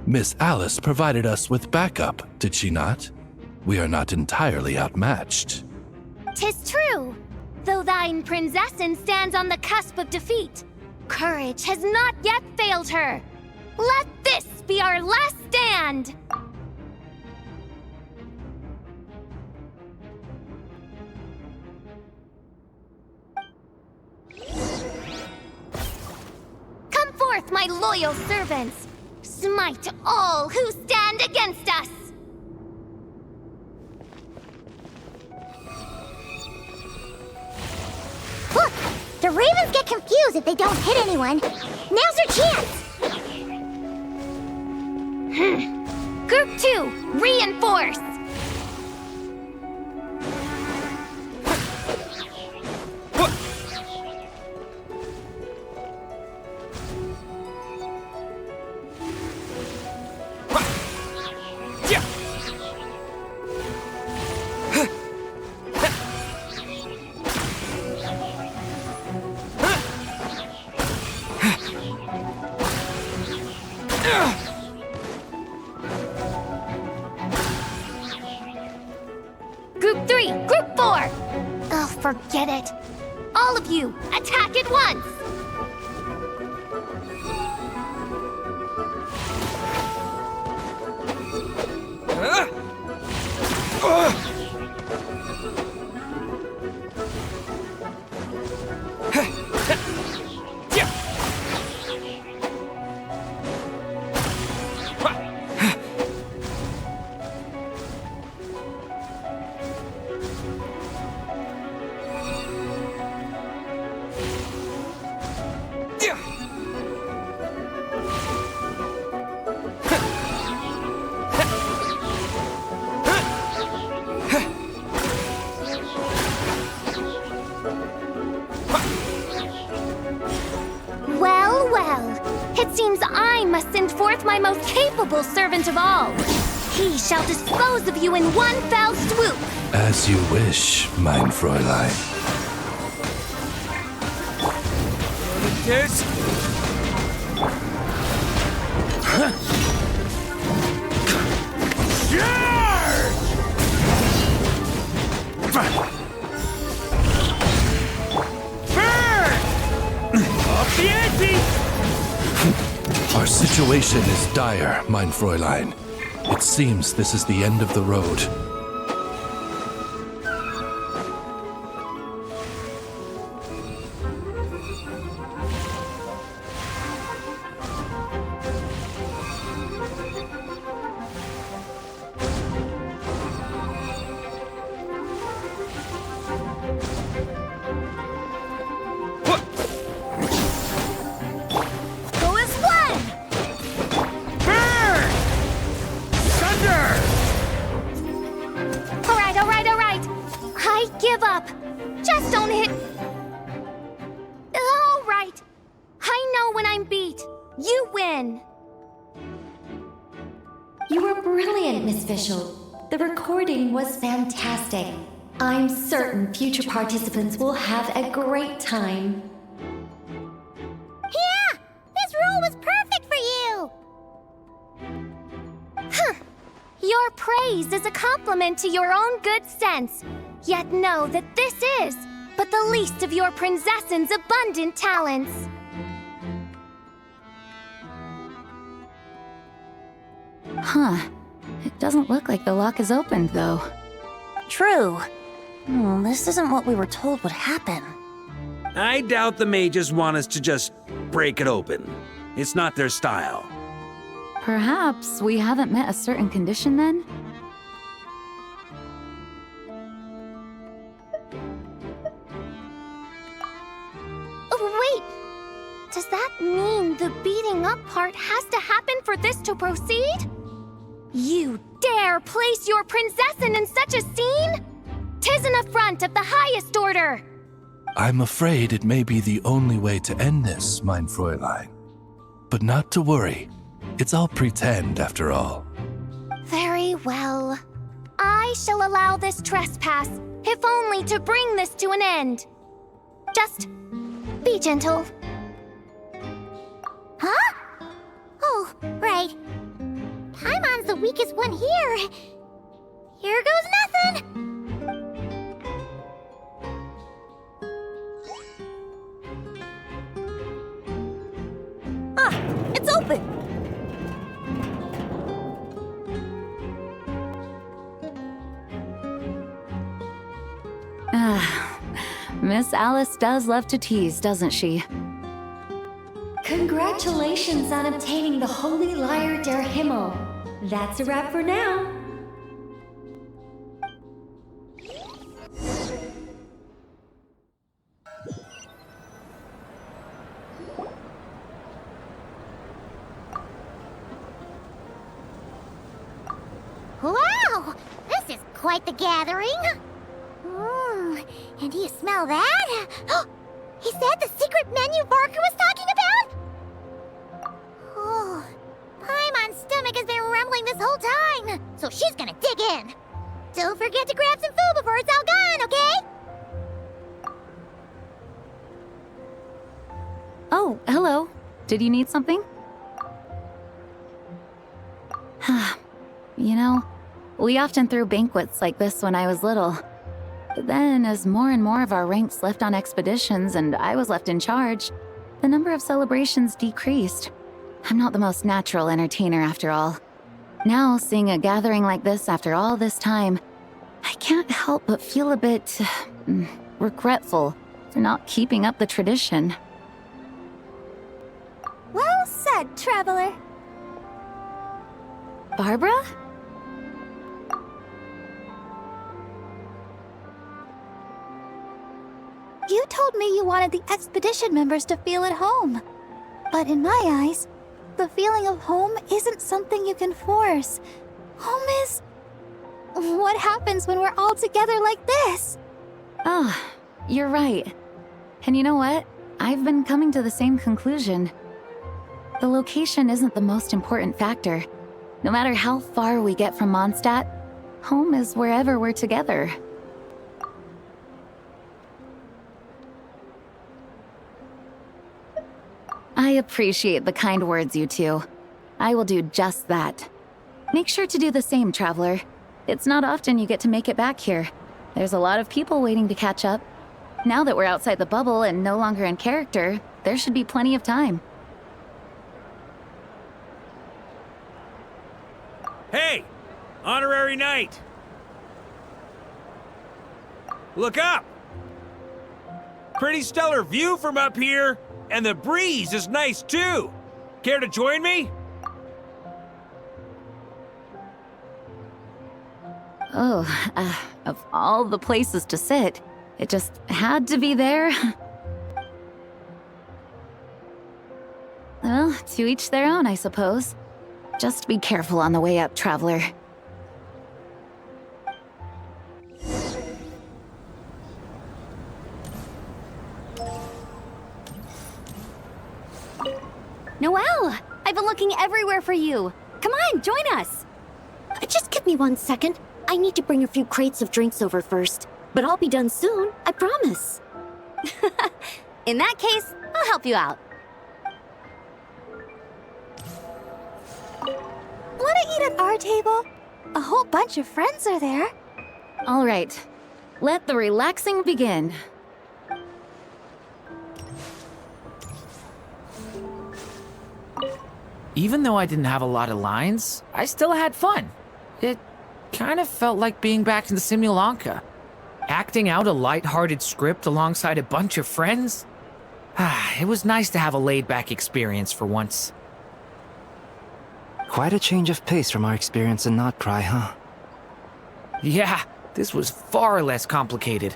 Miss Alice provided us with backup, did she not? We are not entirely outmatched. 'Tis true. Though thine Prinzessin stands on the cusp of defeat, courage has not yet failed her. Let this be our last stand! Come forth, my loyal servants! Smite all who stand against us! Look! The Ravens get confused if they don't hit anyone. Now's their chance! Group 2, reinforce! Group 3, Group 4! Oh, forget it. All of you, attack at once! It seems I must send forth my most capable servant of all. He shall dispose of you in one fell swoop. As you wish, mein Fräulein. This? Off the ante! Our situation is dire, mein Fräulein. It seems this is the end of the road. Fischl. The recording was fantastic. I'm certain future participants will have a great time. Yeah! This role was perfect for you! Huh. Your praise is a compliment to your own good sense. Yet know that this is but the least of your princess's abundant talents. Huh. It doesn't look like the lock is opened, though. True. This isn't what we were told would happen. I doubt the mages want us to just break it open. It's not their style. Perhaps we haven't met a certain condition, then? Oh, wait! Does that mean the beating up part has to happen for this to proceed? You dare place your princessin in such a scene? 'Tis an affront of the highest order! I'm afraid it may be the only way to end this, mein Fräulein. But not to worry. It's all pretend, after all. Very well. I shall allow this trespass, if only to bring this to an end. Just be gentle. Huh? Oh, right. Paimon's the weakest one here. Here goes nothing. It's open! Miss Alice does love to tease, doesn't she? Congratulations on obtaining the Holy Lyre der Himmel. That's a wrap for now. Wow! This is quite the gathering. And do you smell that? Is that the secret menu Varka was talking about? Oh, Paimon's stomach has been rumbling this whole time, so she's gonna dig in. Don't forget to grab some food before it's all gone, okay? Oh, hello. Did you need something? You know, we often threw banquets like this when I was little. But then, as more and more of our ranks left on expeditions and I was left in charge, the number of celebrations decreased. I'm not the most natural entertainer after all. Now, seeing a gathering like this after all this time, I can't help but feel a bit regretful for not keeping up the tradition. Well said, traveler. Barbara? You told me you wanted the expedition members to feel at home. But in my eyes, the feeling of home isn't something you can force. Home is... what happens when we're all together like this? Oh, you're right. And you know what? I've been coming to the same conclusion. The location isn't the most important factor. No matter how far we get from Mondstadt, home is wherever we're together. I appreciate the kind words, you two. I will do just that. Make sure to do the same, Traveler. It's not often you get to make it back here. There's a lot of people waiting to catch up. Now that we're outside the bubble and no longer in character, there should be plenty of time. Hey! Honorary Knight! Look up! Pretty stellar view from up here, and the breeze is nice too. Care to join me? Oh, of all the places to sit, it just had to be there. Well, to each their own, I suppose. Just be careful on the way up, Traveler. Noelle! I've been looking everywhere for you. Come on, join us. Just give me 1 second. I need to bring a few crates of drinks over first. But I'll be done soon, I promise. In that case, I'll help you out. Want to eat at our table? A whole bunch of friends are there. All right, let the relaxing begin. Even though I didn't have a lot of lines, I still had fun. It kind of felt like being back in the Simulanka. Acting out a light-hearted script alongside a bunch of friends. It was nice to have a laid-back experience for once. Quite a change of pace from our experience in Not Cry, huh? Yeah, this was far less complicated.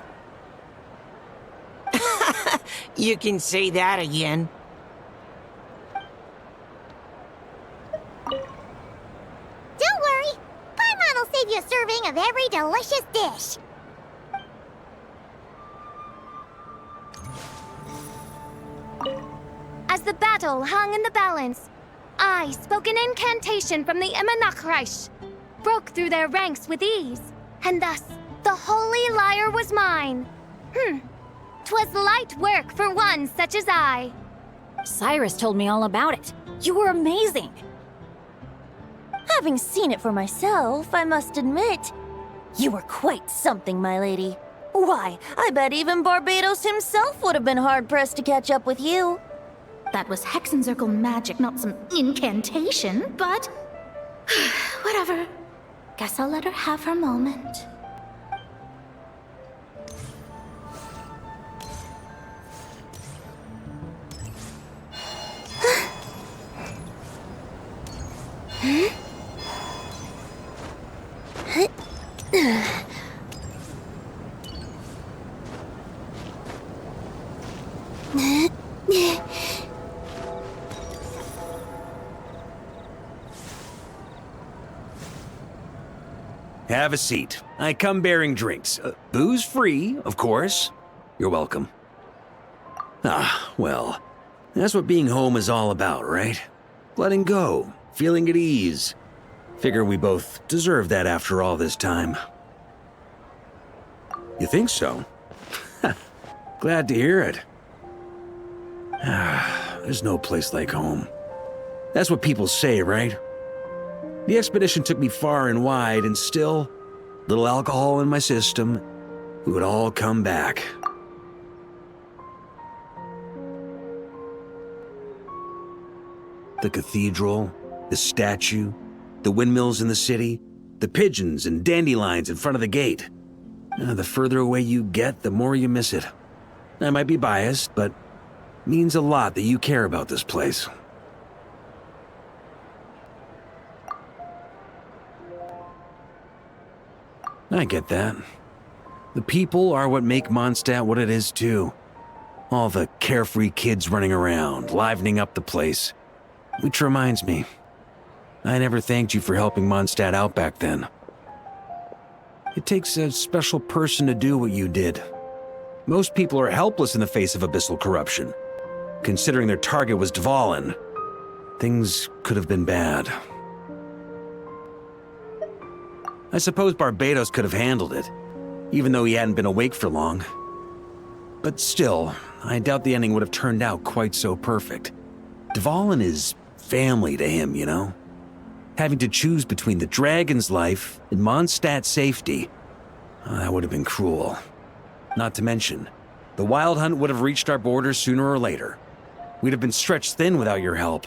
You can say that again. Don't worry. Paimon will save you a serving of every delicious dish. As the battle hung in the balance, I spoke an incantation from the Imanachreich, broke through their ranks with ease, and thus the holy lyre was mine. 'Twas light work for one such as I. Cyrus told me all about it. You were amazing. Having seen it for myself, I must admit, you were quite something, my lady. Why, I bet even Barbados himself would have been hard-pressed to catch up with you. That was Hexenzirkel magic, not some incantation, but... whatever. Guess I'll let her have her moment. Have a seat. I come bearing drinks. Booze free, of course. You're welcome. Well, that's what being home is all about, right? Letting go, feeling at ease. Figure we both deserve that after all this time. You think so? Glad to hear it. There's no place like home. That's what people say, right? The expedition took me far and wide, and still, little alcohol in my system, we would all come back. The cathedral, the statue, the windmills in the city, the pigeons and dandelions in front of the gate. The further away you get, the more you miss it. I might be biased, but it means a lot that you care about this place. I get that. The people are what make Mondstadt what it is, too. All the carefree kids running around, livening up the place. Which reminds me, I never thanked you for helping Mondstadt out back then. It takes a special person to do what you did. Most people are helpless in the face of abyssal corruption. Considering their target was Dvalin, things could have been bad. I suppose Barbados could have handled it, even though he hadn't been awake for long. But still, I doubt the ending would have turned out quite so perfect. Dvalin is family to him, you know? Having to choose between the dragon's life and Mondstadt's safety, that would have been cruel. Not to mention, the Wild Hunt would have reached our borders sooner or later. We'd have been stretched thin without your help.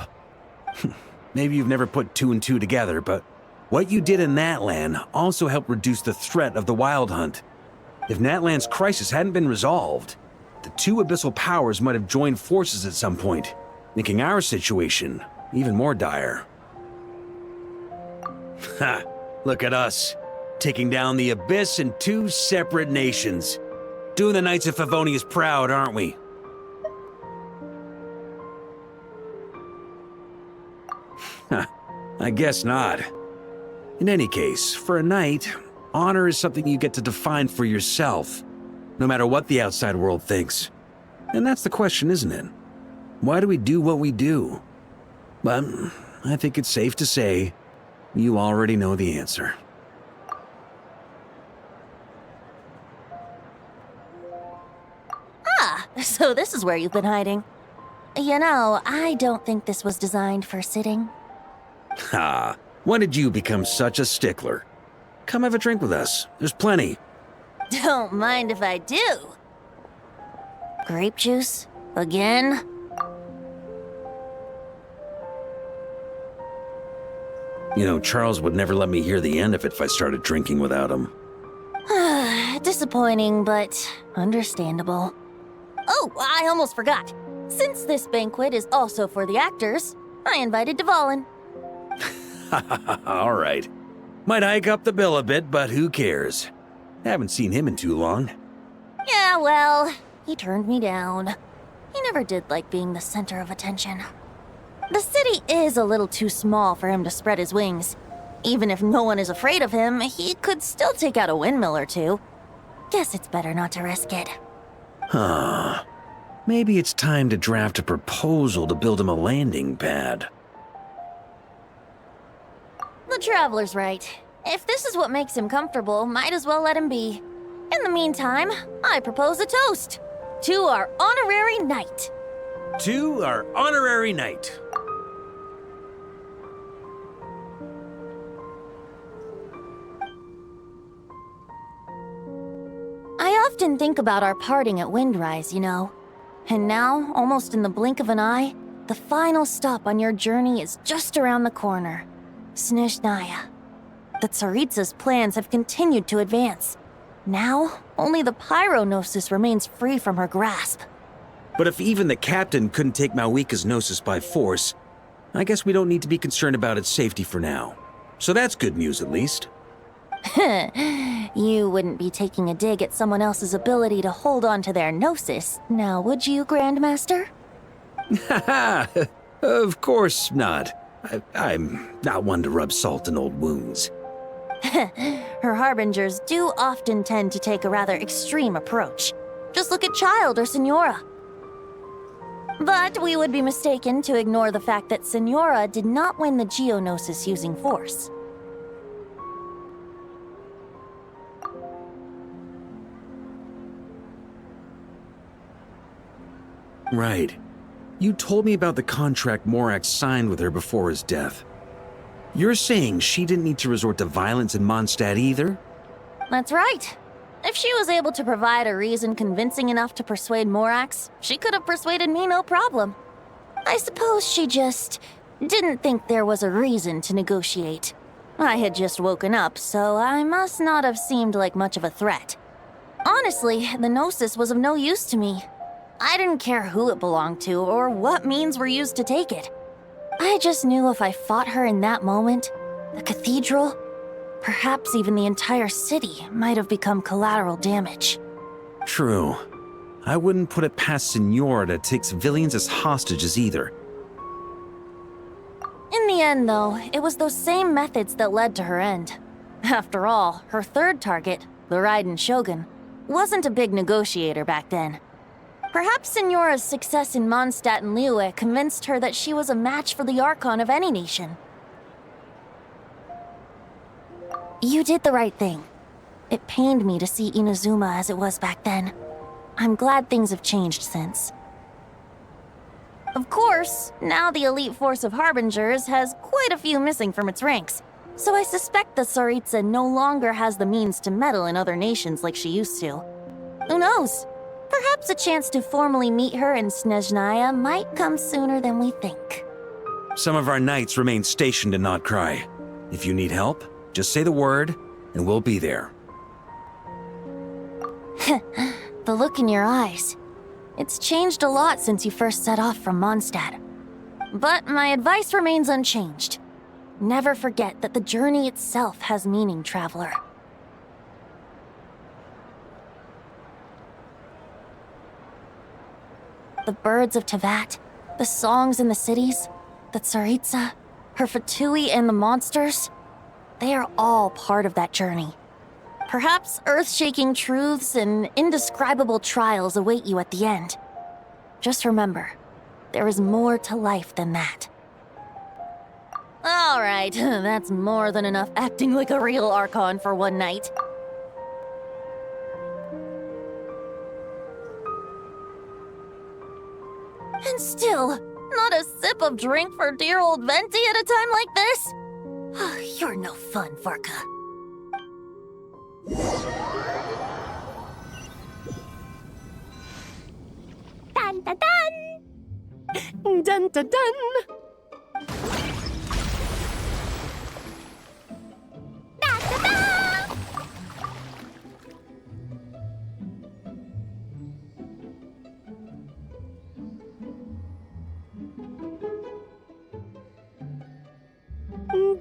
Maybe you've never put two and two together, but what you did in Natlan also helped reduce the threat of the Wild Hunt. If Natlan's crisis hadn't been resolved, the two abyssal powers might have joined forces at some point, making our situation even more dire. Ha! Look at us, taking down the Abyss in two separate nations. Doing the Knights of Favonius proud, aren't we? I guess not. In any case, for a knight, honor is something you get to define for yourself, no matter what the outside world thinks. And that's the question, isn't it? Why do we do what we do? But I think it's safe to say you already know the answer. Ah, so this is where you've been hiding. You know, I don't think this was designed for sitting. Ha! When did you become such a stickler? Come have a drink with us. There's plenty. Don't mind if I do. Grape juice? Again? You know, Charles would never let me hear the end of it if I started drinking without him. Disappointing, but understandable. Oh, I almost forgot. Since this banquet is also for the actors, I invited Dvalin. All right. Might hike up the bill a bit, but who cares? Haven't seen him in too long. Yeah, well, he turned me down. He never did like being the center of attention. The city is a little too small for him to spread his wings. Even if no one is afraid of him, he could still take out a windmill or two. Guess it's better not to risk it. Huh. Maybe it's time to draft a proposal to build him a landing pad. The Traveler's right. If this is what makes him comfortable, might as well let him be. In the meantime, I propose a toast to our honorary knight. To our honorary knight. I often think about our parting at Windrise, you know. And now, almost in the blink of an eye, the final stop on your journey is just around the corner. Snezhnaya. The Tsaritsa's plans have continued to advance. Now, only the Pyro-Gnosis remains free from her grasp. But if even the captain couldn't take Malwika's Gnosis by force, I guess we don't need to be concerned about its safety for now. So that's good news, at least. You wouldn't be taking a dig at someone else's ability to hold on to their Gnosis, now would you, Grandmaster? Haha, of course not. I'm not one to rub salt in old wounds. Her harbingers do often tend to take a rather extreme approach. Just look at Child or Senora. But we would be mistaken to ignore the fact that Senora did not win the Geonosis using force. Right. You told me about the contract Morax signed with her before his death. You're saying she didn't need to resort to violence in Mondstadt either? That's right. If she was able to provide a reason convincing enough to persuade Morax, she could have persuaded me no problem. I suppose she just didn't think there was a reason to negotiate. I had just woken up, so I must not have seemed like much of a threat. Honestly, the Gnosis was of no use to me. I didn't care who it belonged to or what means were used to take it. I just knew if I fought her in that moment, the cathedral, perhaps even the entire city, might have become collateral damage. True. I wouldn't put it past Senora to take civilians as hostages either. In the end, though, it was those same methods that led to her end. After all, her third target, the Raiden Shogun, wasn't a big negotiator back then. Perhaps Signora's success in Mondstadt and Liyue convinced her that she was a match for the Archon of any nation. You did the right thing. It pained me to see Inazuma as it was back then. I'm glad things have changed since. Of course, now the elite force of Harbingers has quite a few missing from its ranks, so I suspect that Tsaritsa no longer has the means to meddle in other nations like she used to. Who knows? Perhaps a chance to formally meet her in Snezhnaya might come sooner than we think. Some of our knights remain stationed in Notcry. If you need help, just say the word, and we'll be there. The look in your eyes. It's changed a lot since you first set off from Mondstadt. But my advice remains unchanged. Never forget that the journey itself has meaning, traveler. The birds of Tevat, the songs in the cities, the Tsaritsa, her Fatui and the monsters, they are all part of that journey. Perhaps earth-shaking truths and indescribable trials await you at the end. Just remember, there is more to life than that. All right, that's more than enough acting like a real Archon for one night. And still, not a sip of drink for dear old Venti at a time like this? You're no fun, Varka. Dun dun dun! Dun dun dun!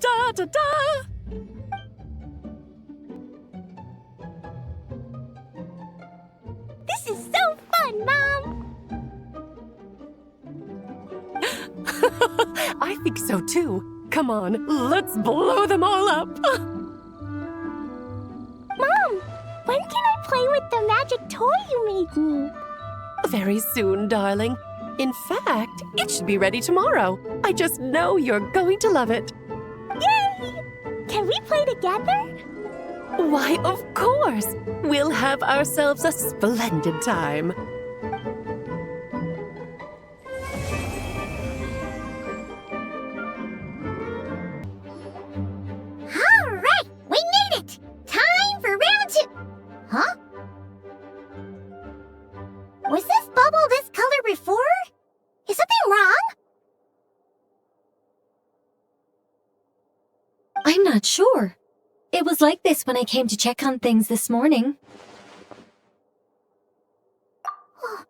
Da da da! This is so fun, Mom! I think so too. Come on, let's blow them all up! Mom, when can I play with the magic toy you made me? Very soon, darling. In fact, it should be ready tomorrow. I just know you're going to love it. Yay! Can we play together? Why, of course! We'll have ourselves a splendid time. All right, we made it! Time for round 2. Huh? Was this bubble this color before? Is something wrong? I'm not sure. It was like this when I came to check on things this morning.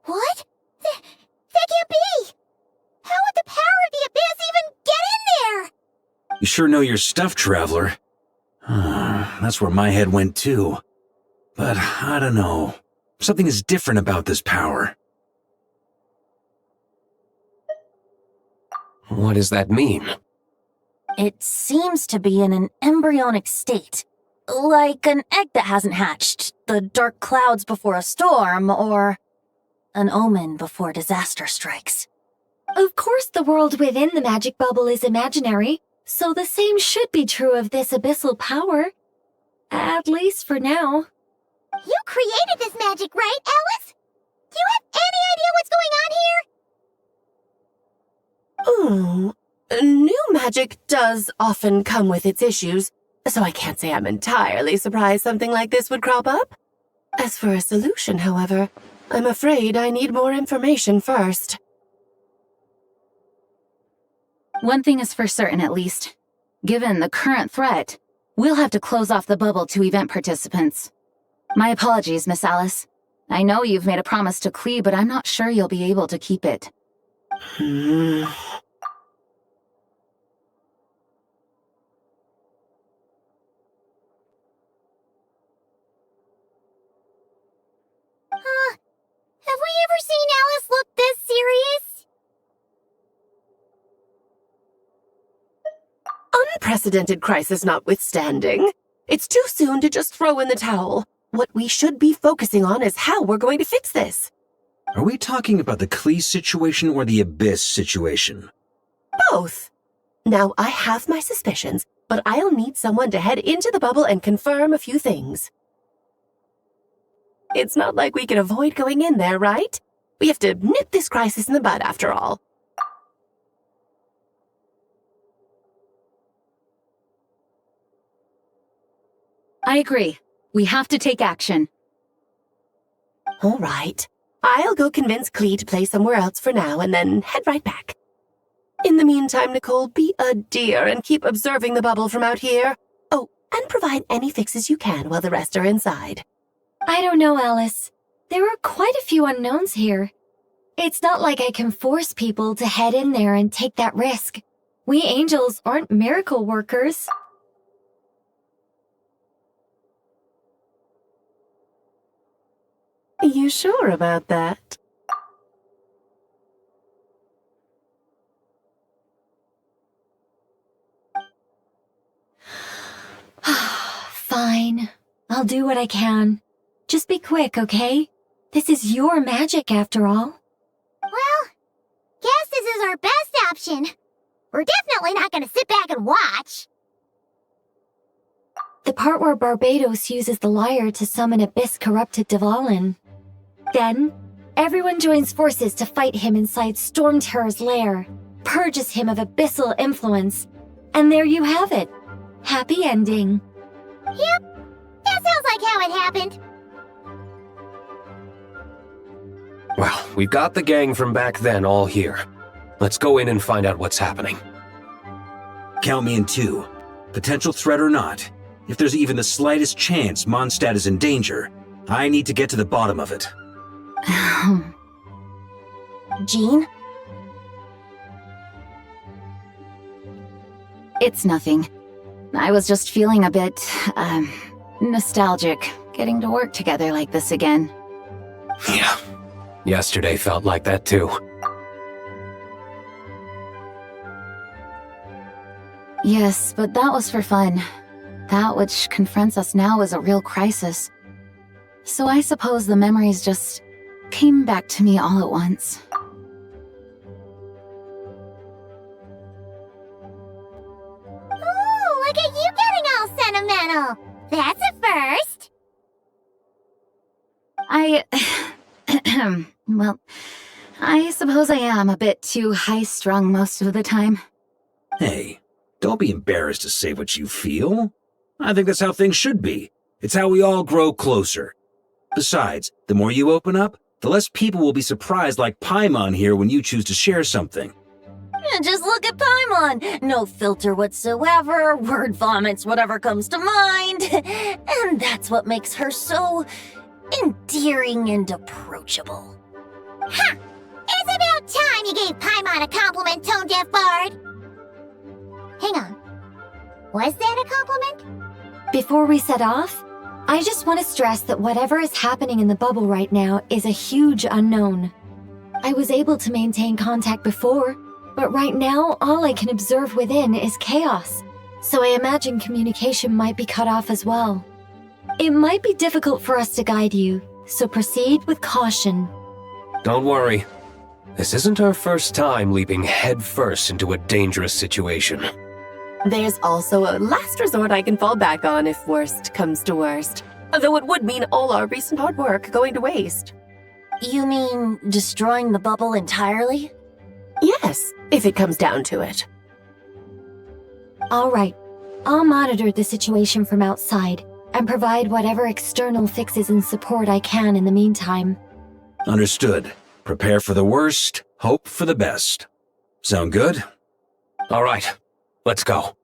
What? That can't be! How would the power of the abyss even get in there? You sure know your stuff, traveler. That's where my head went too. But I don't know. Something is different about this power. What does that mean? It seems to be in an embryonic state. Like an egg that hasn't hatched, the dark clouds before a storm, or an omen before disaster strikes. Of course the world within the magic bubble is imaginary, so the same should be true of this abyssal power. At least for now. You created this magic, right, Alice? Do you have any idea what's going on here? Ooh, new magic does often come with its issues, so I can't say I'm entirely surprised something like this would crop up. As for a solution, however, I'm afraid I need more information first. One thing is for certain, at least. Given the current threat, we'll have to close off the bubble to event participants. My apologies, Miss Alice. I know you've made a promise to Klee, but I'm not sure you'll be able to keep it. Have we ever seen Alice look this serious? Unprecedented crisis notwithstanding, it's too soon to just throw in the towel. What we should be focusing on is how we're going to fix this. Are we talking about the Klee situation or the Abyss situation? Both. Now, I have my suspicions, but I'll need someone to head into the bubble and confirm a few things. It's not like we can avoid going in there, right? We have to nip this crisis in the bud, after all. I agree. We have to take action. All right. I'll go convince Klee to play somewhere else for now and then head right back. In the meantime, Nicole, be a dear and keep observing the bubble from out here. Oh, and provide any fixes you can while the rest are inside. I don't know, Alice. There are quite a few unknowns here. It's not like I can force people to head in there and take that risk. We angels aren't miracle workers. You sure about that? Fine. I'll do what I can. Just be quick, okay? This is your magic, after all. Well, guess this is our best option. We're definitely not gonna sit back and watch. The part where Barbados uses the lyre to summon Abyss-corrupted Dvalin. Then, everyone joins forces to fight him inside Storm Terror's lair, purges him of abyssal influence, and there you have it. Happy ending. Yep, that sounds like how it happened. Well, we've got the gang from back then all here. Let's go in and find out what's happening. Count me in too. Potential threat or not, if there's even the slightest chance Mondstadt is in danger, I need to get to the bottom of it. Jean? It's nothing. I was just feeling a bit, nostalgic, getting to work together like this again. Yeah, yesterday felt like that too. Yes, but that was for fun. That which confronts us now is a real crisis. So I suppose the memories just came back to me all at once. Ooh, look at you getting all sentimental. That's a first. Well, I suppose I am a bit too high-strung most of the time. Hey, don't be embarrassed to say what you feel. I think that's how things should be. It's how we all grow closer. Besides, the more you open up, the less people will be surprised like Paimon here when you choose to share something. Just look at Paimon. No filter whatsoever, word vomits whatever comes to mind. And that's what makes her so endearing and approachable. Ha! It's about time you gave Paimon a compliment, Tone Deaf Bard. Hang on. Was that a compliment? Before we set off, I just want to stress that whatever is happening in the bubble right now is a huge unknown. I was able to maintain contact before, but right now all I can observe within is chaos, so I imagine communication might be cut off as well. It might be difficult for us to guide you, so proceed with caution. Don't worry. This isn't our first time leaping headfirst into a dangerous situation. There's also a last resort I can fall back on if worst comes to worst. Although it would mean all our recent hard work going to waste. You mean destroying the bubble entirely? Yes, if it comes down to it. All right, I'll monitor the situation from outside and provide whatever external fixes and support I can in the meantime. Understood. Prepare for the worst, hope for the best. Sound good? All right, let's go.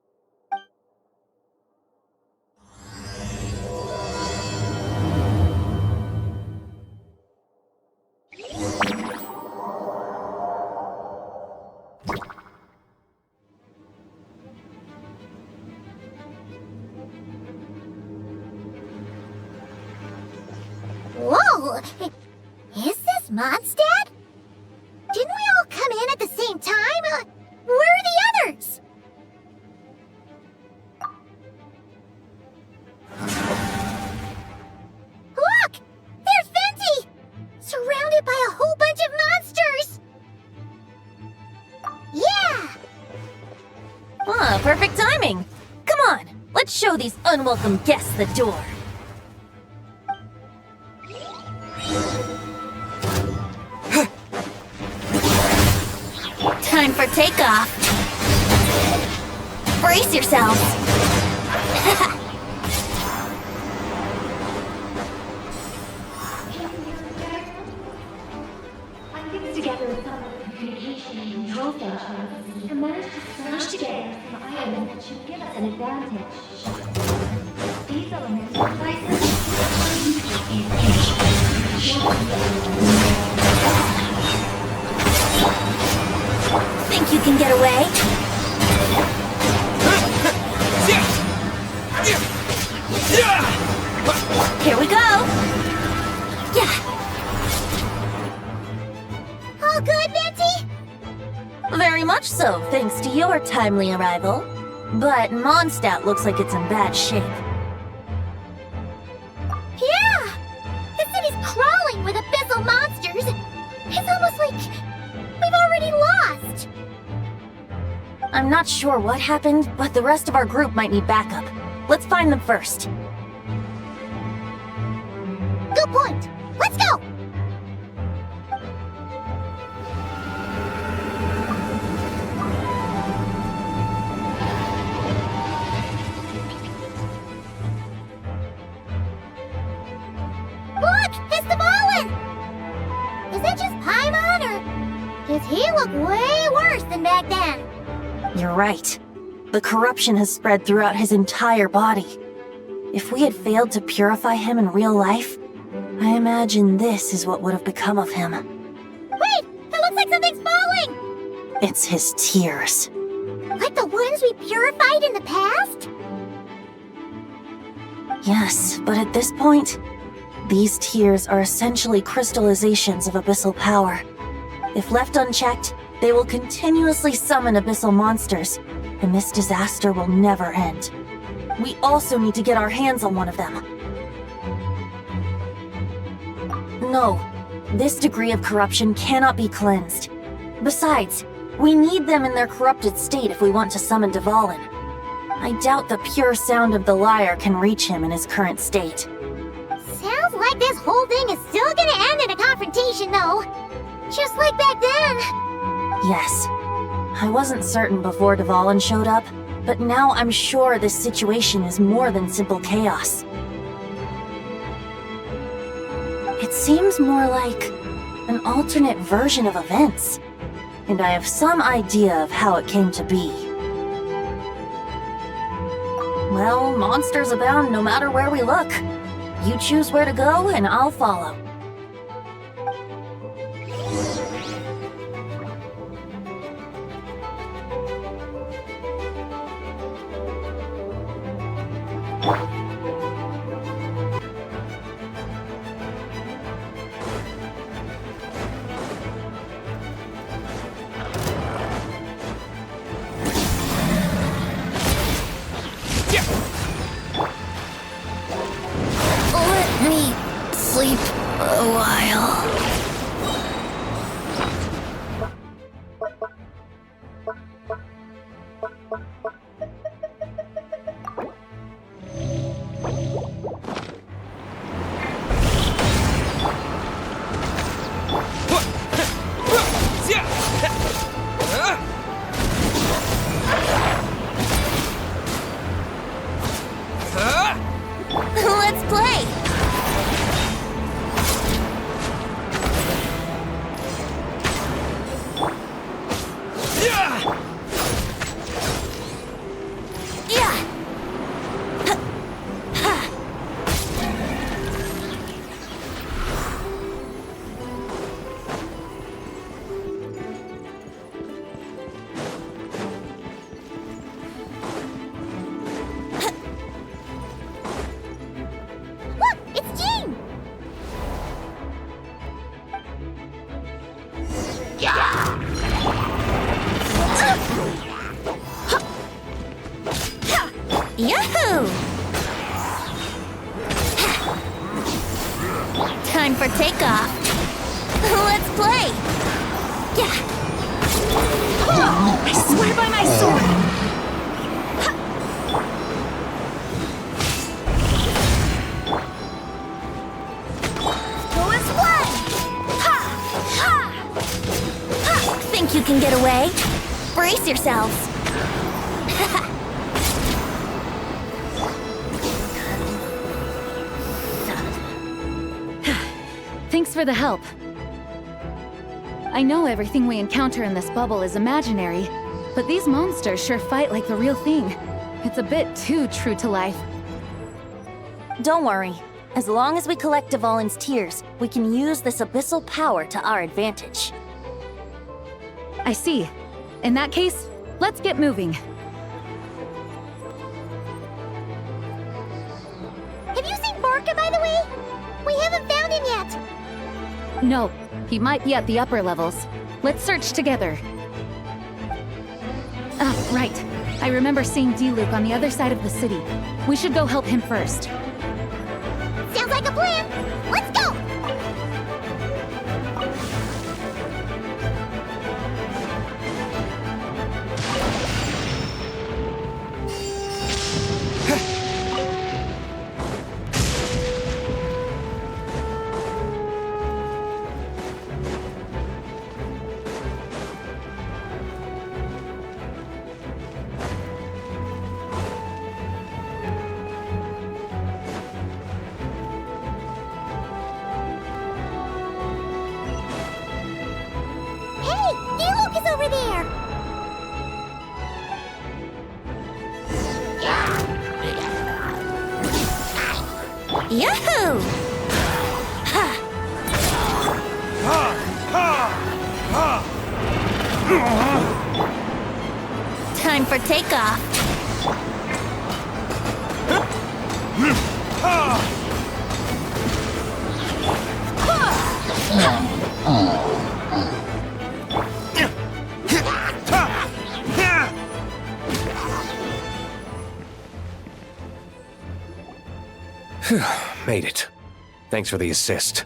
Whoa! Is this Mondstadt? Didn't we all come in at the same time? Where are the others? Look! There's Venti! Surrounded by a whole bunch Perfect timing. Come on, let's show these unwelcome guests the door. Time for takeoff. Brace yourselves. I fixed together some communication and control functions and managed to smash together some items that should give us an advantage. These elements Think you can get away? Here we go! Yeah! All good, Venti? Very much so, thanks to your timely arrival. But Mondstadt looks like it's in bad shape. Yeah! The city's crawling with abyssal monsters. It's almost like we've already lost. I'm not sure what happened, but the rest of our group might need backup. Let's find them first. Good point. Let's go! Look! It's the Ballin! Is that just Paimon, or does he look way worse than back then? You're right. The corruption has spread throughout his entire body. If we had failed to purify him in real life, I imagine this is what would have become of him. Wait! It looks like something's falling! It's his tears. Like the ones we purified in the past? Yes, but at this point, these tears are essentially crystallizations of abyssal power. If left unchecked, they will continuously summon abyssal monsters, and this disaster will never end. We also need to get our hands on one of them. No, this degree of corruption cannot be cleansed. Besides, we need them in their corrupted state if we want to summon Dvalin. I doubt the pure sound of the lyre can reach him in his current state. Sounds like this whole thing is still gonna end in a confrontation, though. Just like back then. Yes. I wasn't certain before Dvalin showed up, but now I'm sure this situation is more than simple chaos. It seems more like an alternate version of events, and I have some idea of how it came to be. Well, monsters abound no matter where we look. You choose where to go, and I'll follow. Let me sleep a while. Let's play! Look! It's Jean! Yahoo! Time for takeoff. Let's play. Yeah. I swear by my sword! yourselves. Thanks for the help. I know everything we encounter in this bubble is imaginary, but these monsters sure fight like the real thing. It's a bit too true to life. Don't worry. As long as we collect Dvalin's tears, we can use this abyssal power to our advantage. I see. In that case, let's get moving. Have you seen Varka, by the way? We haven't found him yet. No, he might be at the upper levels. Let's search together. Ah, right. I remember seeing Diluc on the other side of the city. We should go help him first. Sounds like a plan. Let's go! Yahoo! Time for takeoff. Made it. Thanks for the assist.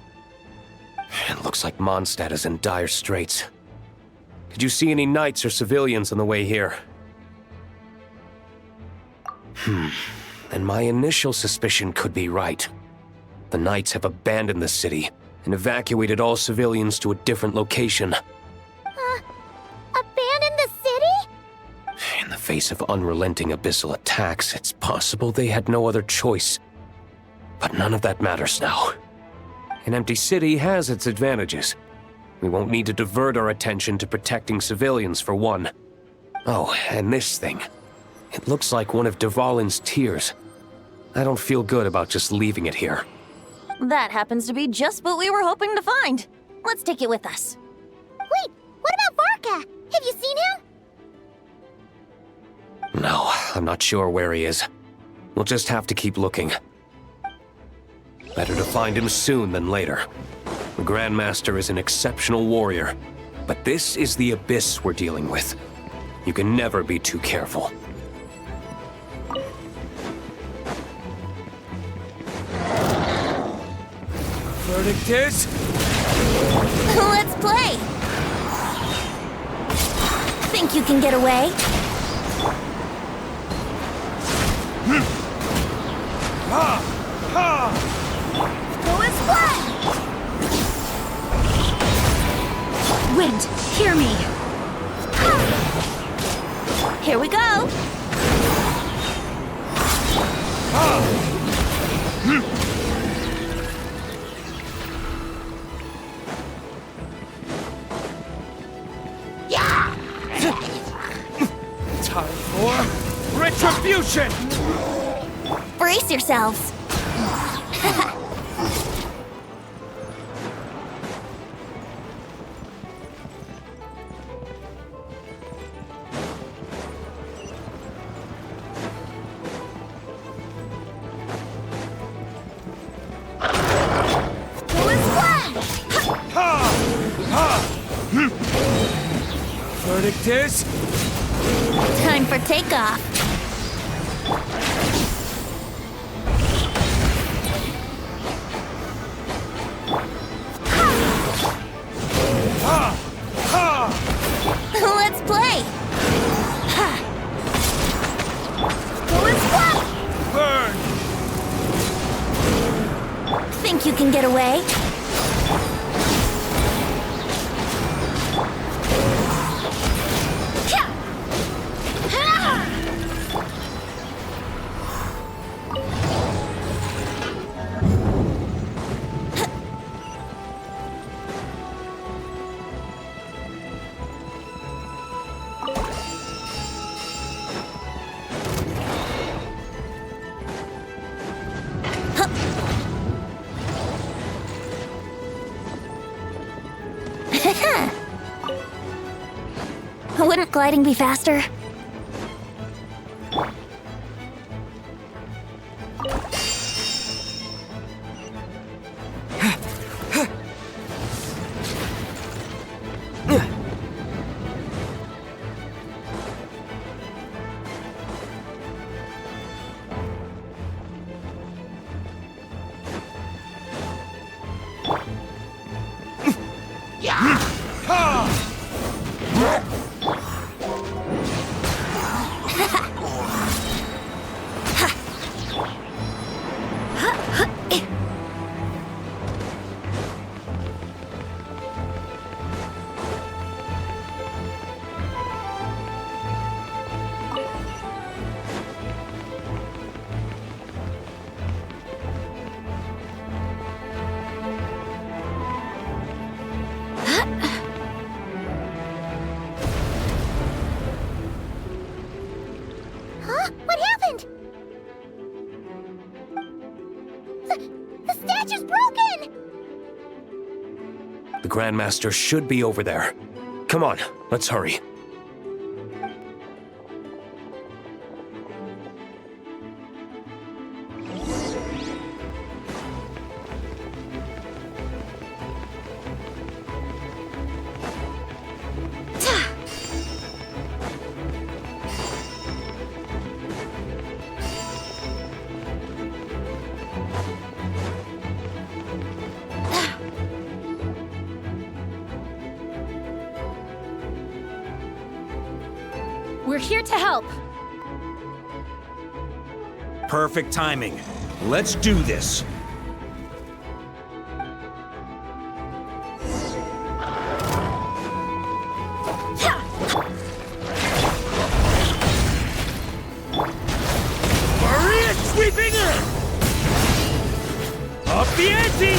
It looks like Mondstadt is in dire straits. Did you see any knights or civilians on the way here? And my initial suspicion could be right. The knights have abandoned the city and evacuated all civilians to a different location. Abandon the city? In the face of unrelenting abyssal attacks, it's possible they had no other choice. But none of that matters now. An empty city has its advantages. We won't need to divert our attention to protecting civilians, for one. Oh, and this thing. It looks like one of Dvalin's tears. I don't feel good about just leaving it here. That happens to be just what we were hoping to find. Let's take it with us. Wait, what about Varka? Have you seen him? No, I'm not sure where he is. We'll just have to keep looking. Better to find him soon than later. The Grandmaster is an exceptional warrior, but this is the abyss we're dealing with. You can never be too careful. Verdict is... Let's play! Think you can get away? Go and splat! Wind, hear me! Here we go! Time for retribution! Brace yourselves! Verdict is... Time for takeoff. Let's play. Go and splat! Burn! Think you can get away? Wouldn't gliding be faster? Huh? What happened? The statue's broken! The Grandmaster should be over there. Come on, let's hurry. We're here to help. Perfect timing. Let's do this. Maria sweeping in! Up the ante!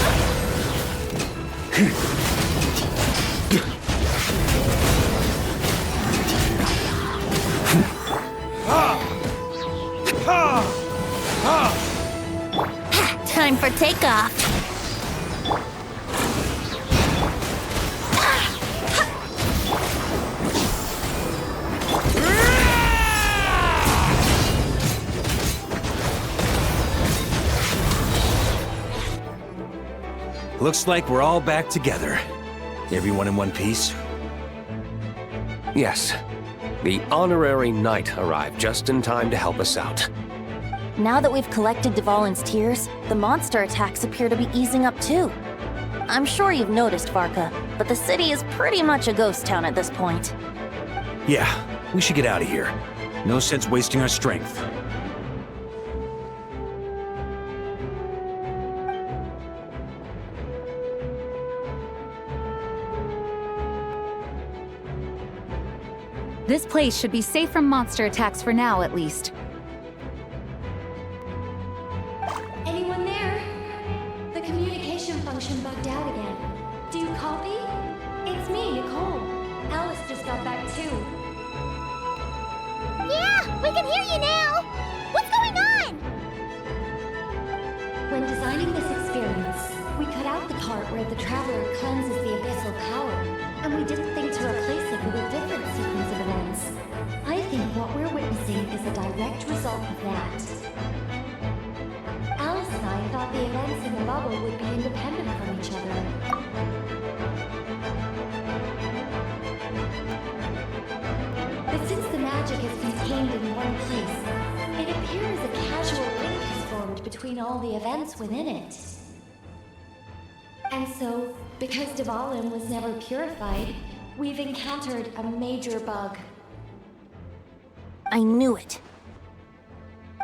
Time for takeoff. Looks like we're all back together. Everyone in one piece? Yes. The honorary knight arrived just in time to help us out. Now that we've collected Dvalin's tears, the monster attacks appear to be easing up too. I'm sure you've noticed, Varka, but the city is pretty much a ghost town at this point. Yeah, we should get out of here. No sense wasting our strength. This place should be safe from monster attacks for now, at least. Anyone there? The communication function bugged out again. Do you copy? It's me, Nicole. Alice just got back too. Yeah, we can hear you now! What's going on? When designing this experience, we cut out the part where the Traveler cleanses the abyssal power, and we didn't think to replace it with a different sequence of events. I think what we're witnessing is a direct result of that. Alice and I thought the events in the bubble would be independent from each other. But since the magic is contained in one place, it appears a casual link has formed between all the events within it. And so, because Dvalin was never purified, we've encountered a major bug. I knew it.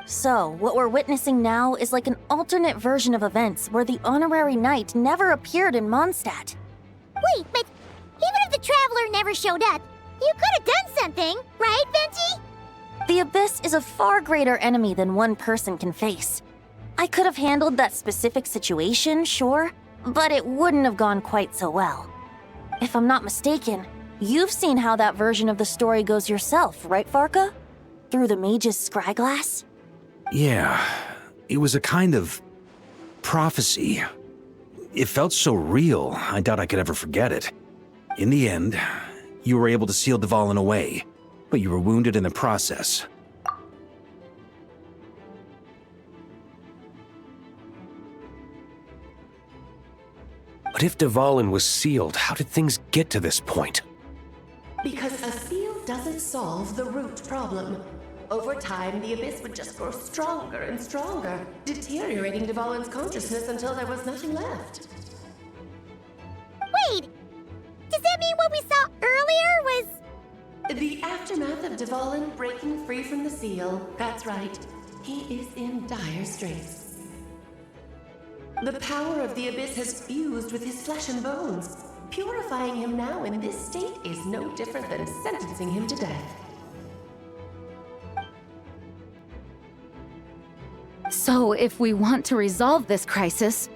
So, what we're witnessing now is like an alternate version of events where the honorary knight never appeared in Mondstadt. Wait, but even if the Traveler never showed up, you could have done something, right, Venti? The Abyss is a far greater enemy than one person can face. I could have handled that specific situation, sure, but it wouldn't have gone quite so well. If I'm not mistaken, you've seen how that version of the story goes yourself, right, Varka? Through the mage's scryglass? Yeah, it was a kind of prophecy. It felt so real, I doubt I could ever forget it. In the end, you were able to seal Dvalin away, but you were wounded in the process. But if Dvalin was sealed, how did things get to this point? Because a seal doesn't solve the root problem. Over time, the abyss would just grow stronger and stronger, deteriorating Dvalin's consciousness until there was nothing left. Wait! Does that mean what we saw earlier was... The aftermath of Dvalin breaking free from the seal. That's right. He is in dire straits. The power of the abyss has fused with his flesh and bones. Purifying him now in this state is no different than sentencing him to death. So, if we want to resolve this crisis...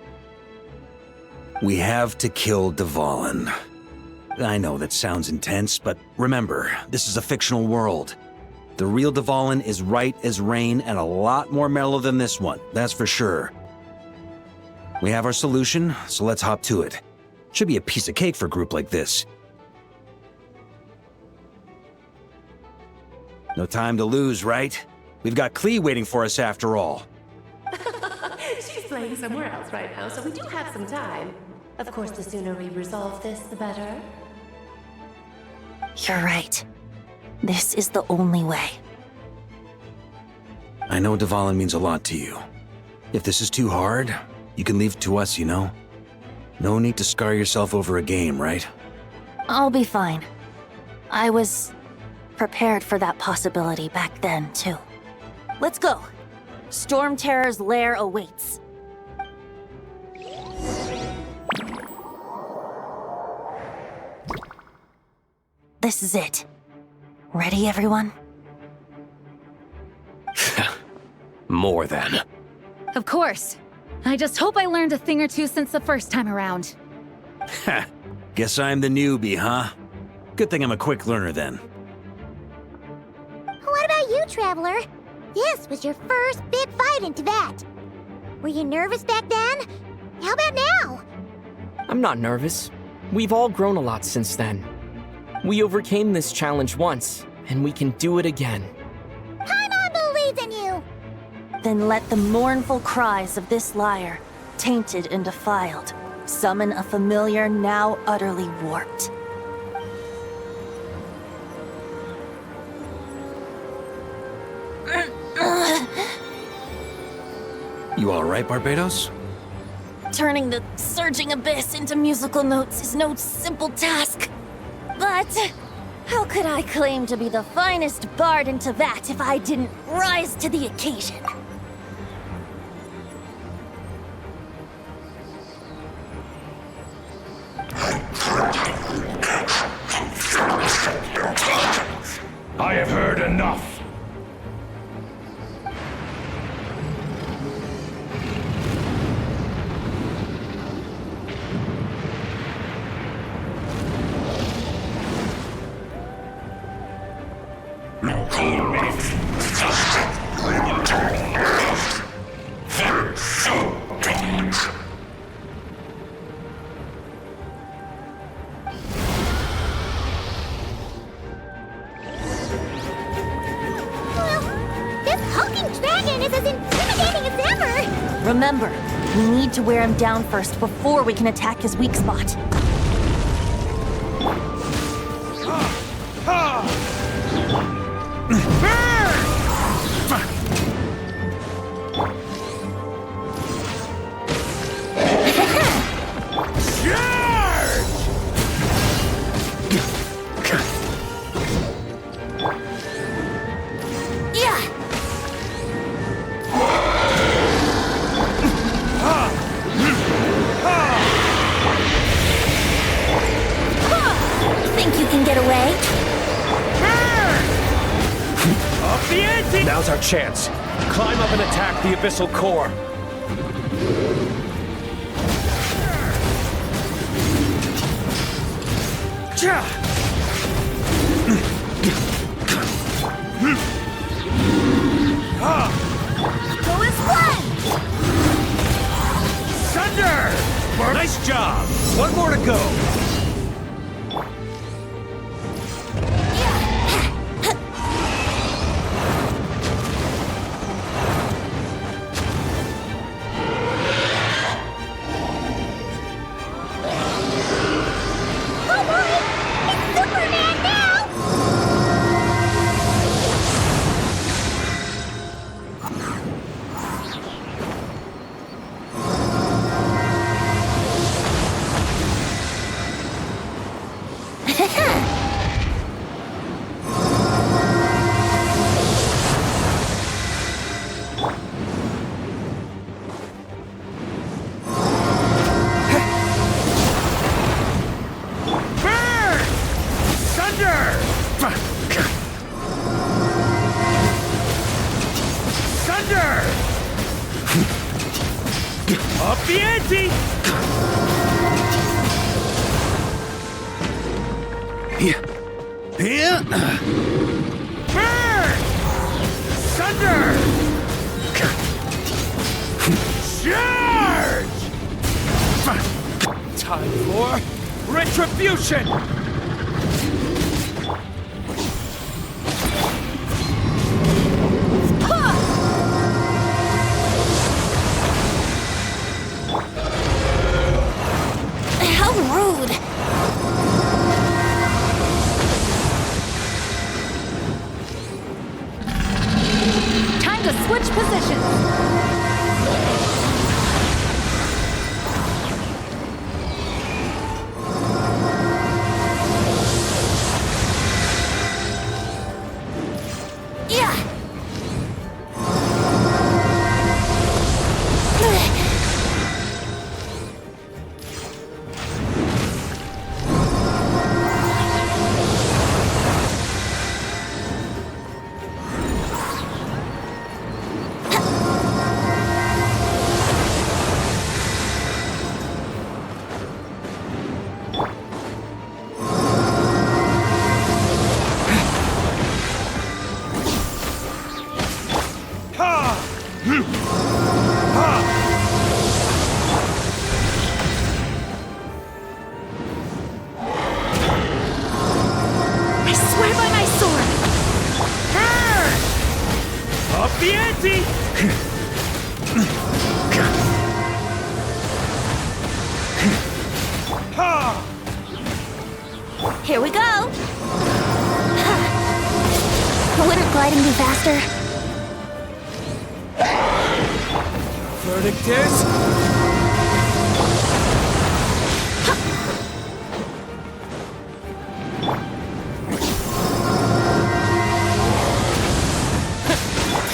We have to kill Dvalin. I know that sounds intense, but remember, this is a fictional world. The real Dvalin is right as rain and a lot more mellow than this one, that's for sure. We have our solution, so let's hop to it. Should be a piece of cake for a group like this. No time to lose, right? We've got Klee waiting for us after all. She's playing somewhere else right now, so we do have some time. Of course, the sooner we resolve this, the better. You're right. This is the only way. I know Dvalin means a lot to you. If this is too hard, you can leave it to us, you know? No need to scar yourself over a game, right? I'll be fine. I was prepared for that possibility back then, too. Let's go. Storm Terror's lair awaits. This is it. Ready, everyone? More than. Of course. I just hope I learned a thing or two since the first time around. Ha! Guess I'm the newbie, huh? Good thing I'm a quick learner then. What about you, Traveler? This was your first big fight in Tibet. Were you nervous back then? How about now? I'm not nervous. We've all grown a lot since then. We overcame this challenge once, and we can do it again. Paimon believes in you! Then let the mournful cries of this lyre, tainted and defiled, summon a familiar now utterly warped. You alright, Barbados? Turning the surging abyss into musical notes is no simple task. But how could I claim to be the finest bard in Tibet if I didn't rise to the occasion? I have heard enough. Remember, we need to wear him down first before we can attack his weak spot. Now's our chance. Climb up and attack the abyssal core. Go as one! Sunder! Nice job! One more to go! Up the ante! Here. Burn! Sunder! Charge! Time for retribution! How rude! Time to switch positions. Here we go! Wouldn't gliding be faster? Verdict is...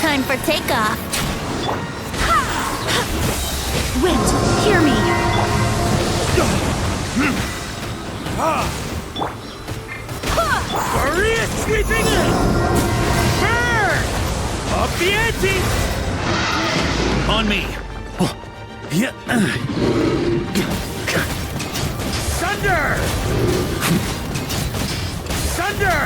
Time for takeoff. Wind, hear me! Maria sweeping in! Burn! Up the ante! On me. Sunder! Sunder!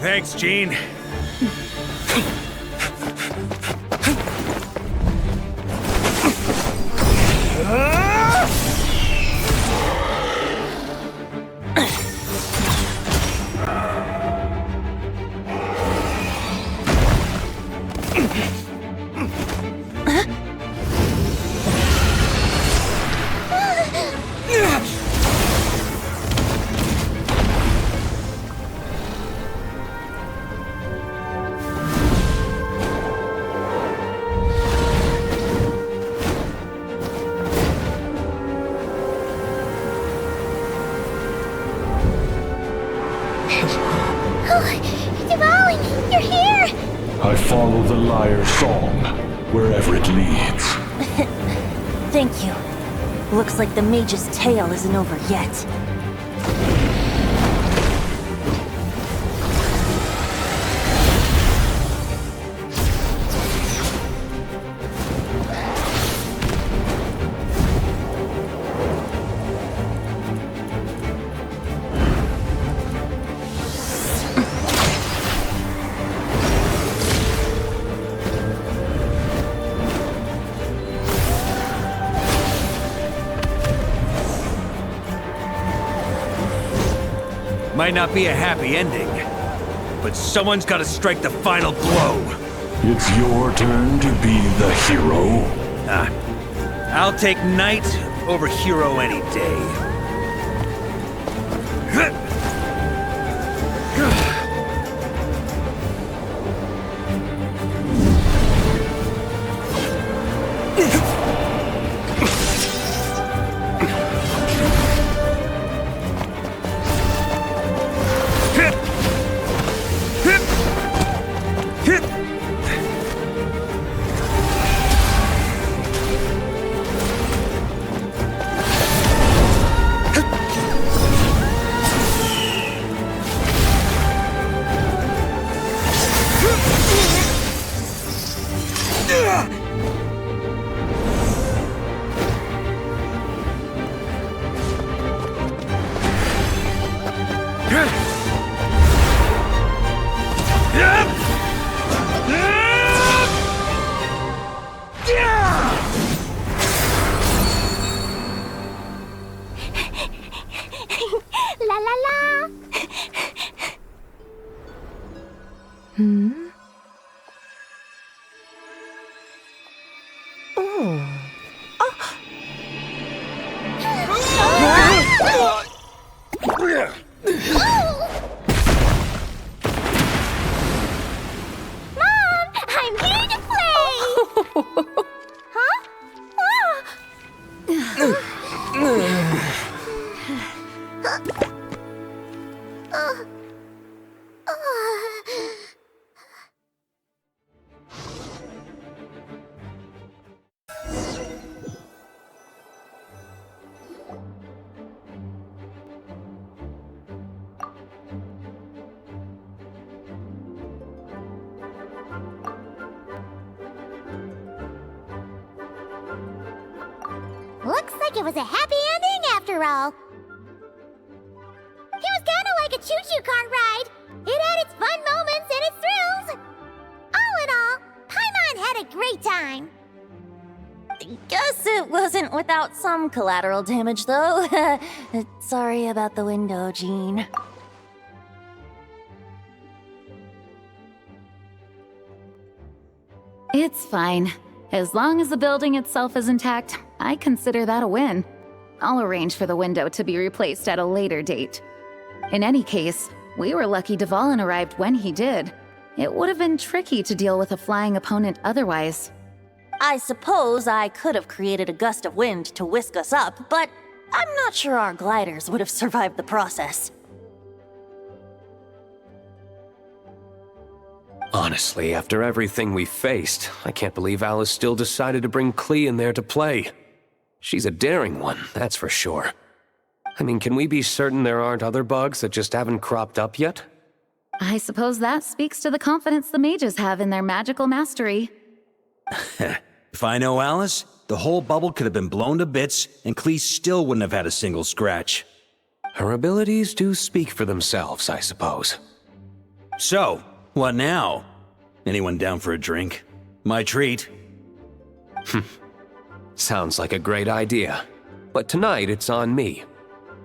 Thanks, Gene. You're here! I follow the lyre's song, wherever it leads. Thank you. Looks like the mage's tale isn't over yet. Might not be a happy ending, but someone's got to strike the final blow. It's your turn to be the hero. I'll take knight over hero any day. like it was a happy ending after all. It was kinda like a choo-choo car ride. It had its fun moments and its thrills. All in all, Paimon had a great time. Guess it wasn't without some collateral damage, though. Sorry about the window, Jean. It's fine. As long as the building itself is intact, I consider that a win. I'll arrange for the window to be replaced at a later date. In any case, we were lucky Dvalin arrived when he did. It would have been tricky to deal with a flying opponent otherwise. I suppose I could have created a gust of wind to whisk us up, but I'm not sure our gliders would have survived the process. Honestly, after everything we faced, I can't believe Alice still decided to bring Klee in there to play. She's a daring one, that's for sure. I mean, can we be certain there aren't other bugs that just haven't cropped up yet? I suppose that speaks to the confidence the mages have in their magical mastery. If I know Alice, the whole bubble could have been blown to bits, and Klee still wouldn't have had a single scratch. Her abilities do speak for themselves, I suppose. So, what now? Anyone down for a drink? My treat. Sounds like a great idea. But tonight it's on me.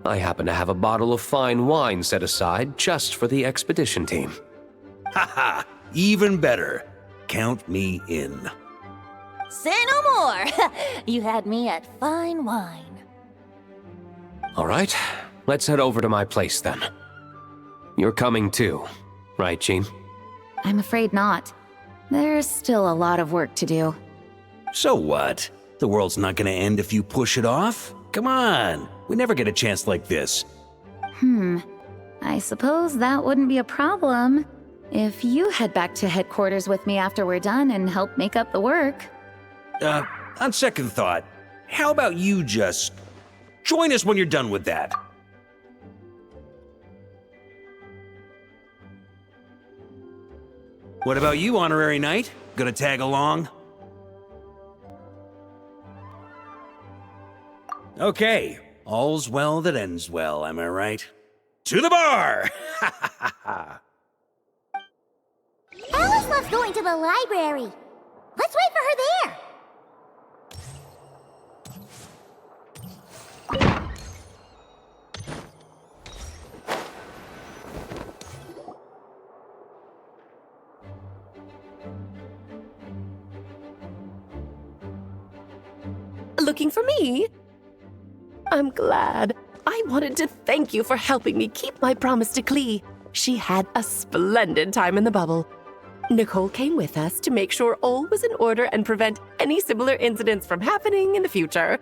I happen to have a bottle of fine wine set aside just for the expedition team. Haha, even better. Count me in. Say no more! You had me at fine wine. All right, let's head over to my place then. You're coming too, right, Jean? I'm afraid not. There's still a lot of work to do. So what? The world's not gonna end if you push it off? Come on, we never get a chance like this. I suppose that wouldn't be a problem if you head back to headquarters with me after we're done and help make up the work. On second thought, how about you just join us when you're done with that? What about you, Honorary Knight? Gonna tag along? Okay, all's well that ends well, am I right? To the bar! Alice loves going to the library. Let's wait for her there. Looking for me? I'm glad. I wanted to thank you for helping me keep my promise to Klee. She had a splendid time in the bubble. Nicole came with us to make sure all was in order and prevent any similar incidents from happening in the future.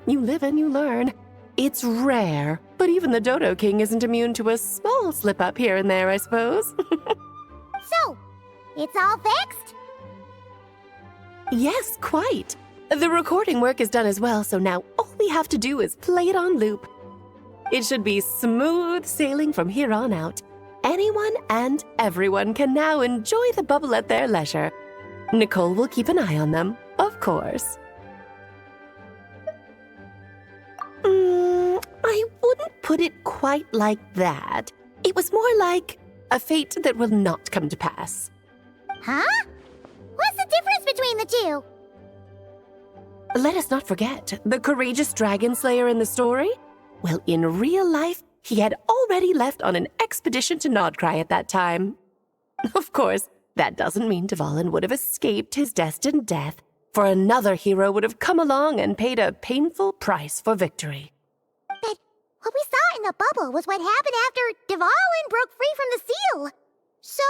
You live and you learn. It's rare, but even the Dodo King isn't immune to a small slip-up here and there, I suppose. So, it's all fixed? Yes, quite. The recording work is done as well, so now all we have to do is play it on loop. It should be smooth sailing from here on out. Anyone and everyone can now enjoy the bubble at their leisure. Nicole will keep an eye on them, of course. I wouldn't put it quite like that. It was more like a fate that will not come to pass. Huh? What's the difference between the two? Let us not forget the courageous dragon slayer in the story. Well, in real life, he had already left on an expedition to Nodcry at that time. Of course, that doesn't mean Dvalin would have escaped his destined death, for another hero would have come along and paid a painful price for victory. But what we saw in the bubble was what happened after Dvalin broke free from the seal. So,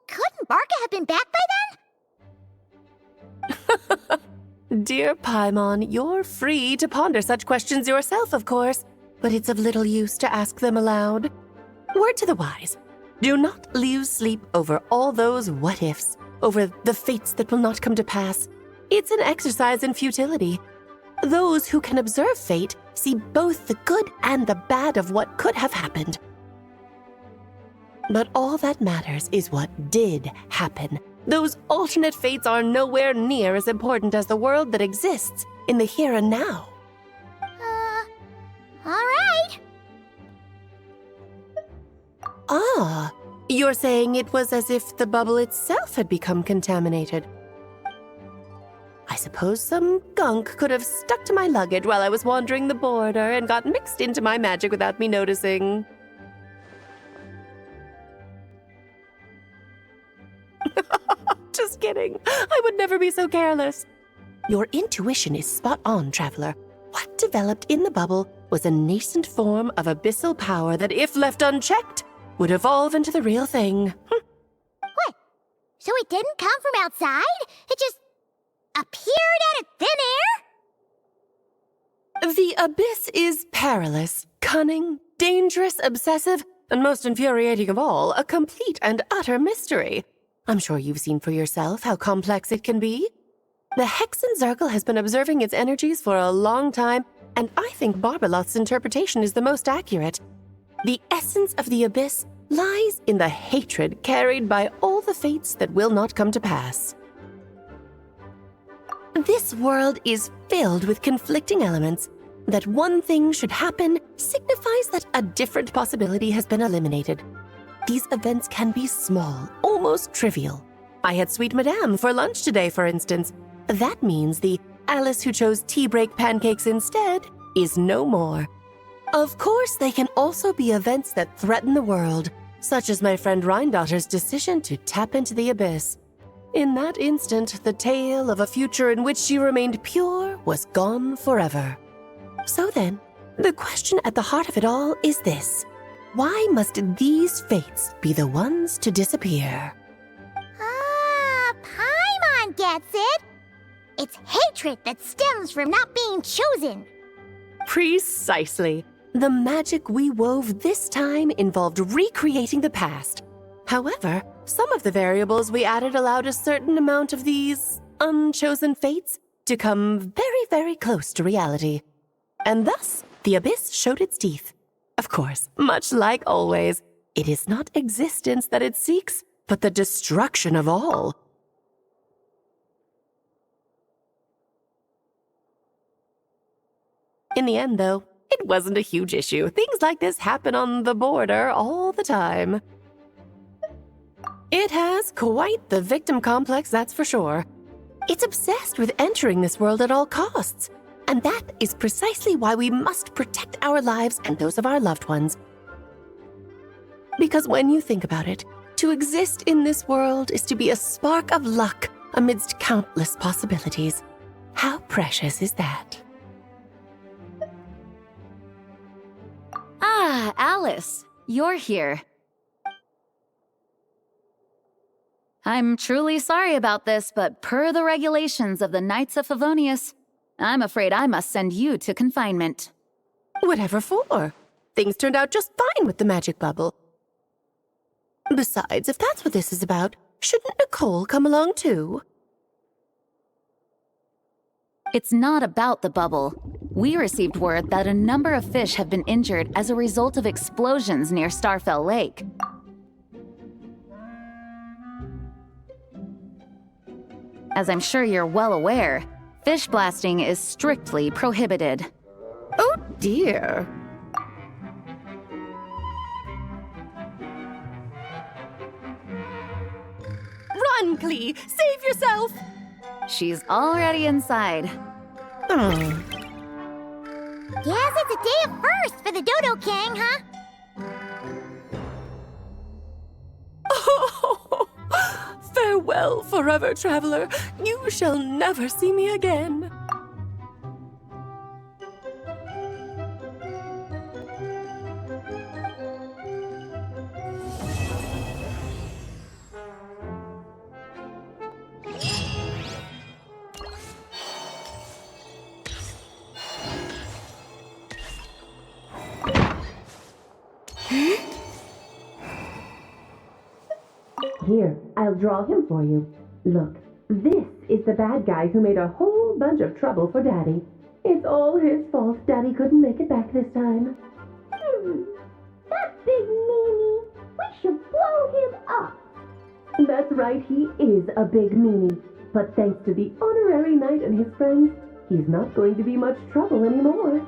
couldn't Varka have been back by then? Dear Paimon, you're free to ponder such questions yourself, of course, but it's of little use to ask them aloud. Word to the wise, do not lose sleep over all those what-ifs, over the fates that will not come to pass. It's an exercise in futility. Those who can observe fate see both the good and the bad of what could have happened. But all that matters is what did happen, Those alternate fates are nowhere near as important as the world that exists in the here and now. Alright. Ah, you're saying it was as if the bubble itself had become contaminated. I suppose some gunk could have stuck to my luggage while I was wandering the border and got mixed into my magic without me noticing. Just kidding. I would never be so careless. Your intuition is spot on, Traveler. What developed in the bubble was a nascent form of abyssal power that, if left unchecked, would evolve into the real thing. What? So it didn't come from outside? It just appeared out of thin air? The abyss is perilous, cunning, dangerous, obsessive, and most infuriating of all, a complete and utter mystery. I'm sure you've seen for yourself how complex it can be. The Hexenzirkel has been observing its energies for a long time, and I think Barbalot's interpretation is the most accurate. The essence of the abyss lies in the hatred carried by all the fates that will not come to pass. This world is filled with conflicting elements. That one thing should happen signifies that a different possibility has been eliminated. These events can be small, almost trivial. I had Sweet Madame for lunch today, for instance. That means the Alice who chose tea break pancakes instead is no more. Of course, they can also be events that threaten the world, such as my friend Rhindotter's decision to tap into the abyss. In that instant, the tale of a future in which she remained pure was gone forever. So then, the question at the heart of it all is this. Why must these fates be the ones to disappear? Ah, Paimon gets it! It's hatred that stems from not being chosen. Precisely. The magic we wove this time involved recreating the past. However, some of the variables we added allowed a certain amount of these unchosen fates to come very, very close to reality. And thus, the abyss showed its teeth. Of course, much like always, it is not existence that it seeks, but the destruction of all. In the end, though, it wasn't a huge issue. Things like this happen on the border all the time. It has quite the victim complex, that's for sure. It's obsessed with entering this world at all costs. And that is precisely why we must protect our lives and those of our loved ones. Because when you think about it, to exist in this world is to be a spark of luck amidst countless possibilities. How precious is that? Ah, Alice, you're here. I'm truly sorry about this, but per the regulations of the Knights of Favonius, I'm afraid I must send you to confinement. Whatever for? Things turned out just fine with the magic bubble. Besides, if that's what this is about, shouldn't Nicole come along too? It's not about the bubble. We received word that a number of fish have been injured as a result of explosions near Starfell Lake. As I'm sure you're well aware, fish blasting is strictly prohibited. Oh dear. Run, Klee! Save yourself! She's already inside. Guess it's a day of first for the Dodo King, huh? Oh, farewell, forever traveler. You shall never see me again. Here, I'll draw him for you. Look, this is the bad guy who made a whole bunch of trouble for Daddy. It's all his fault Daddy couldn't make it back this time. That big meanie! We should blow him up! That's right, he is a big meanie. But thanks to the honorary knight and his friends, he's not going to be much trouble anymore.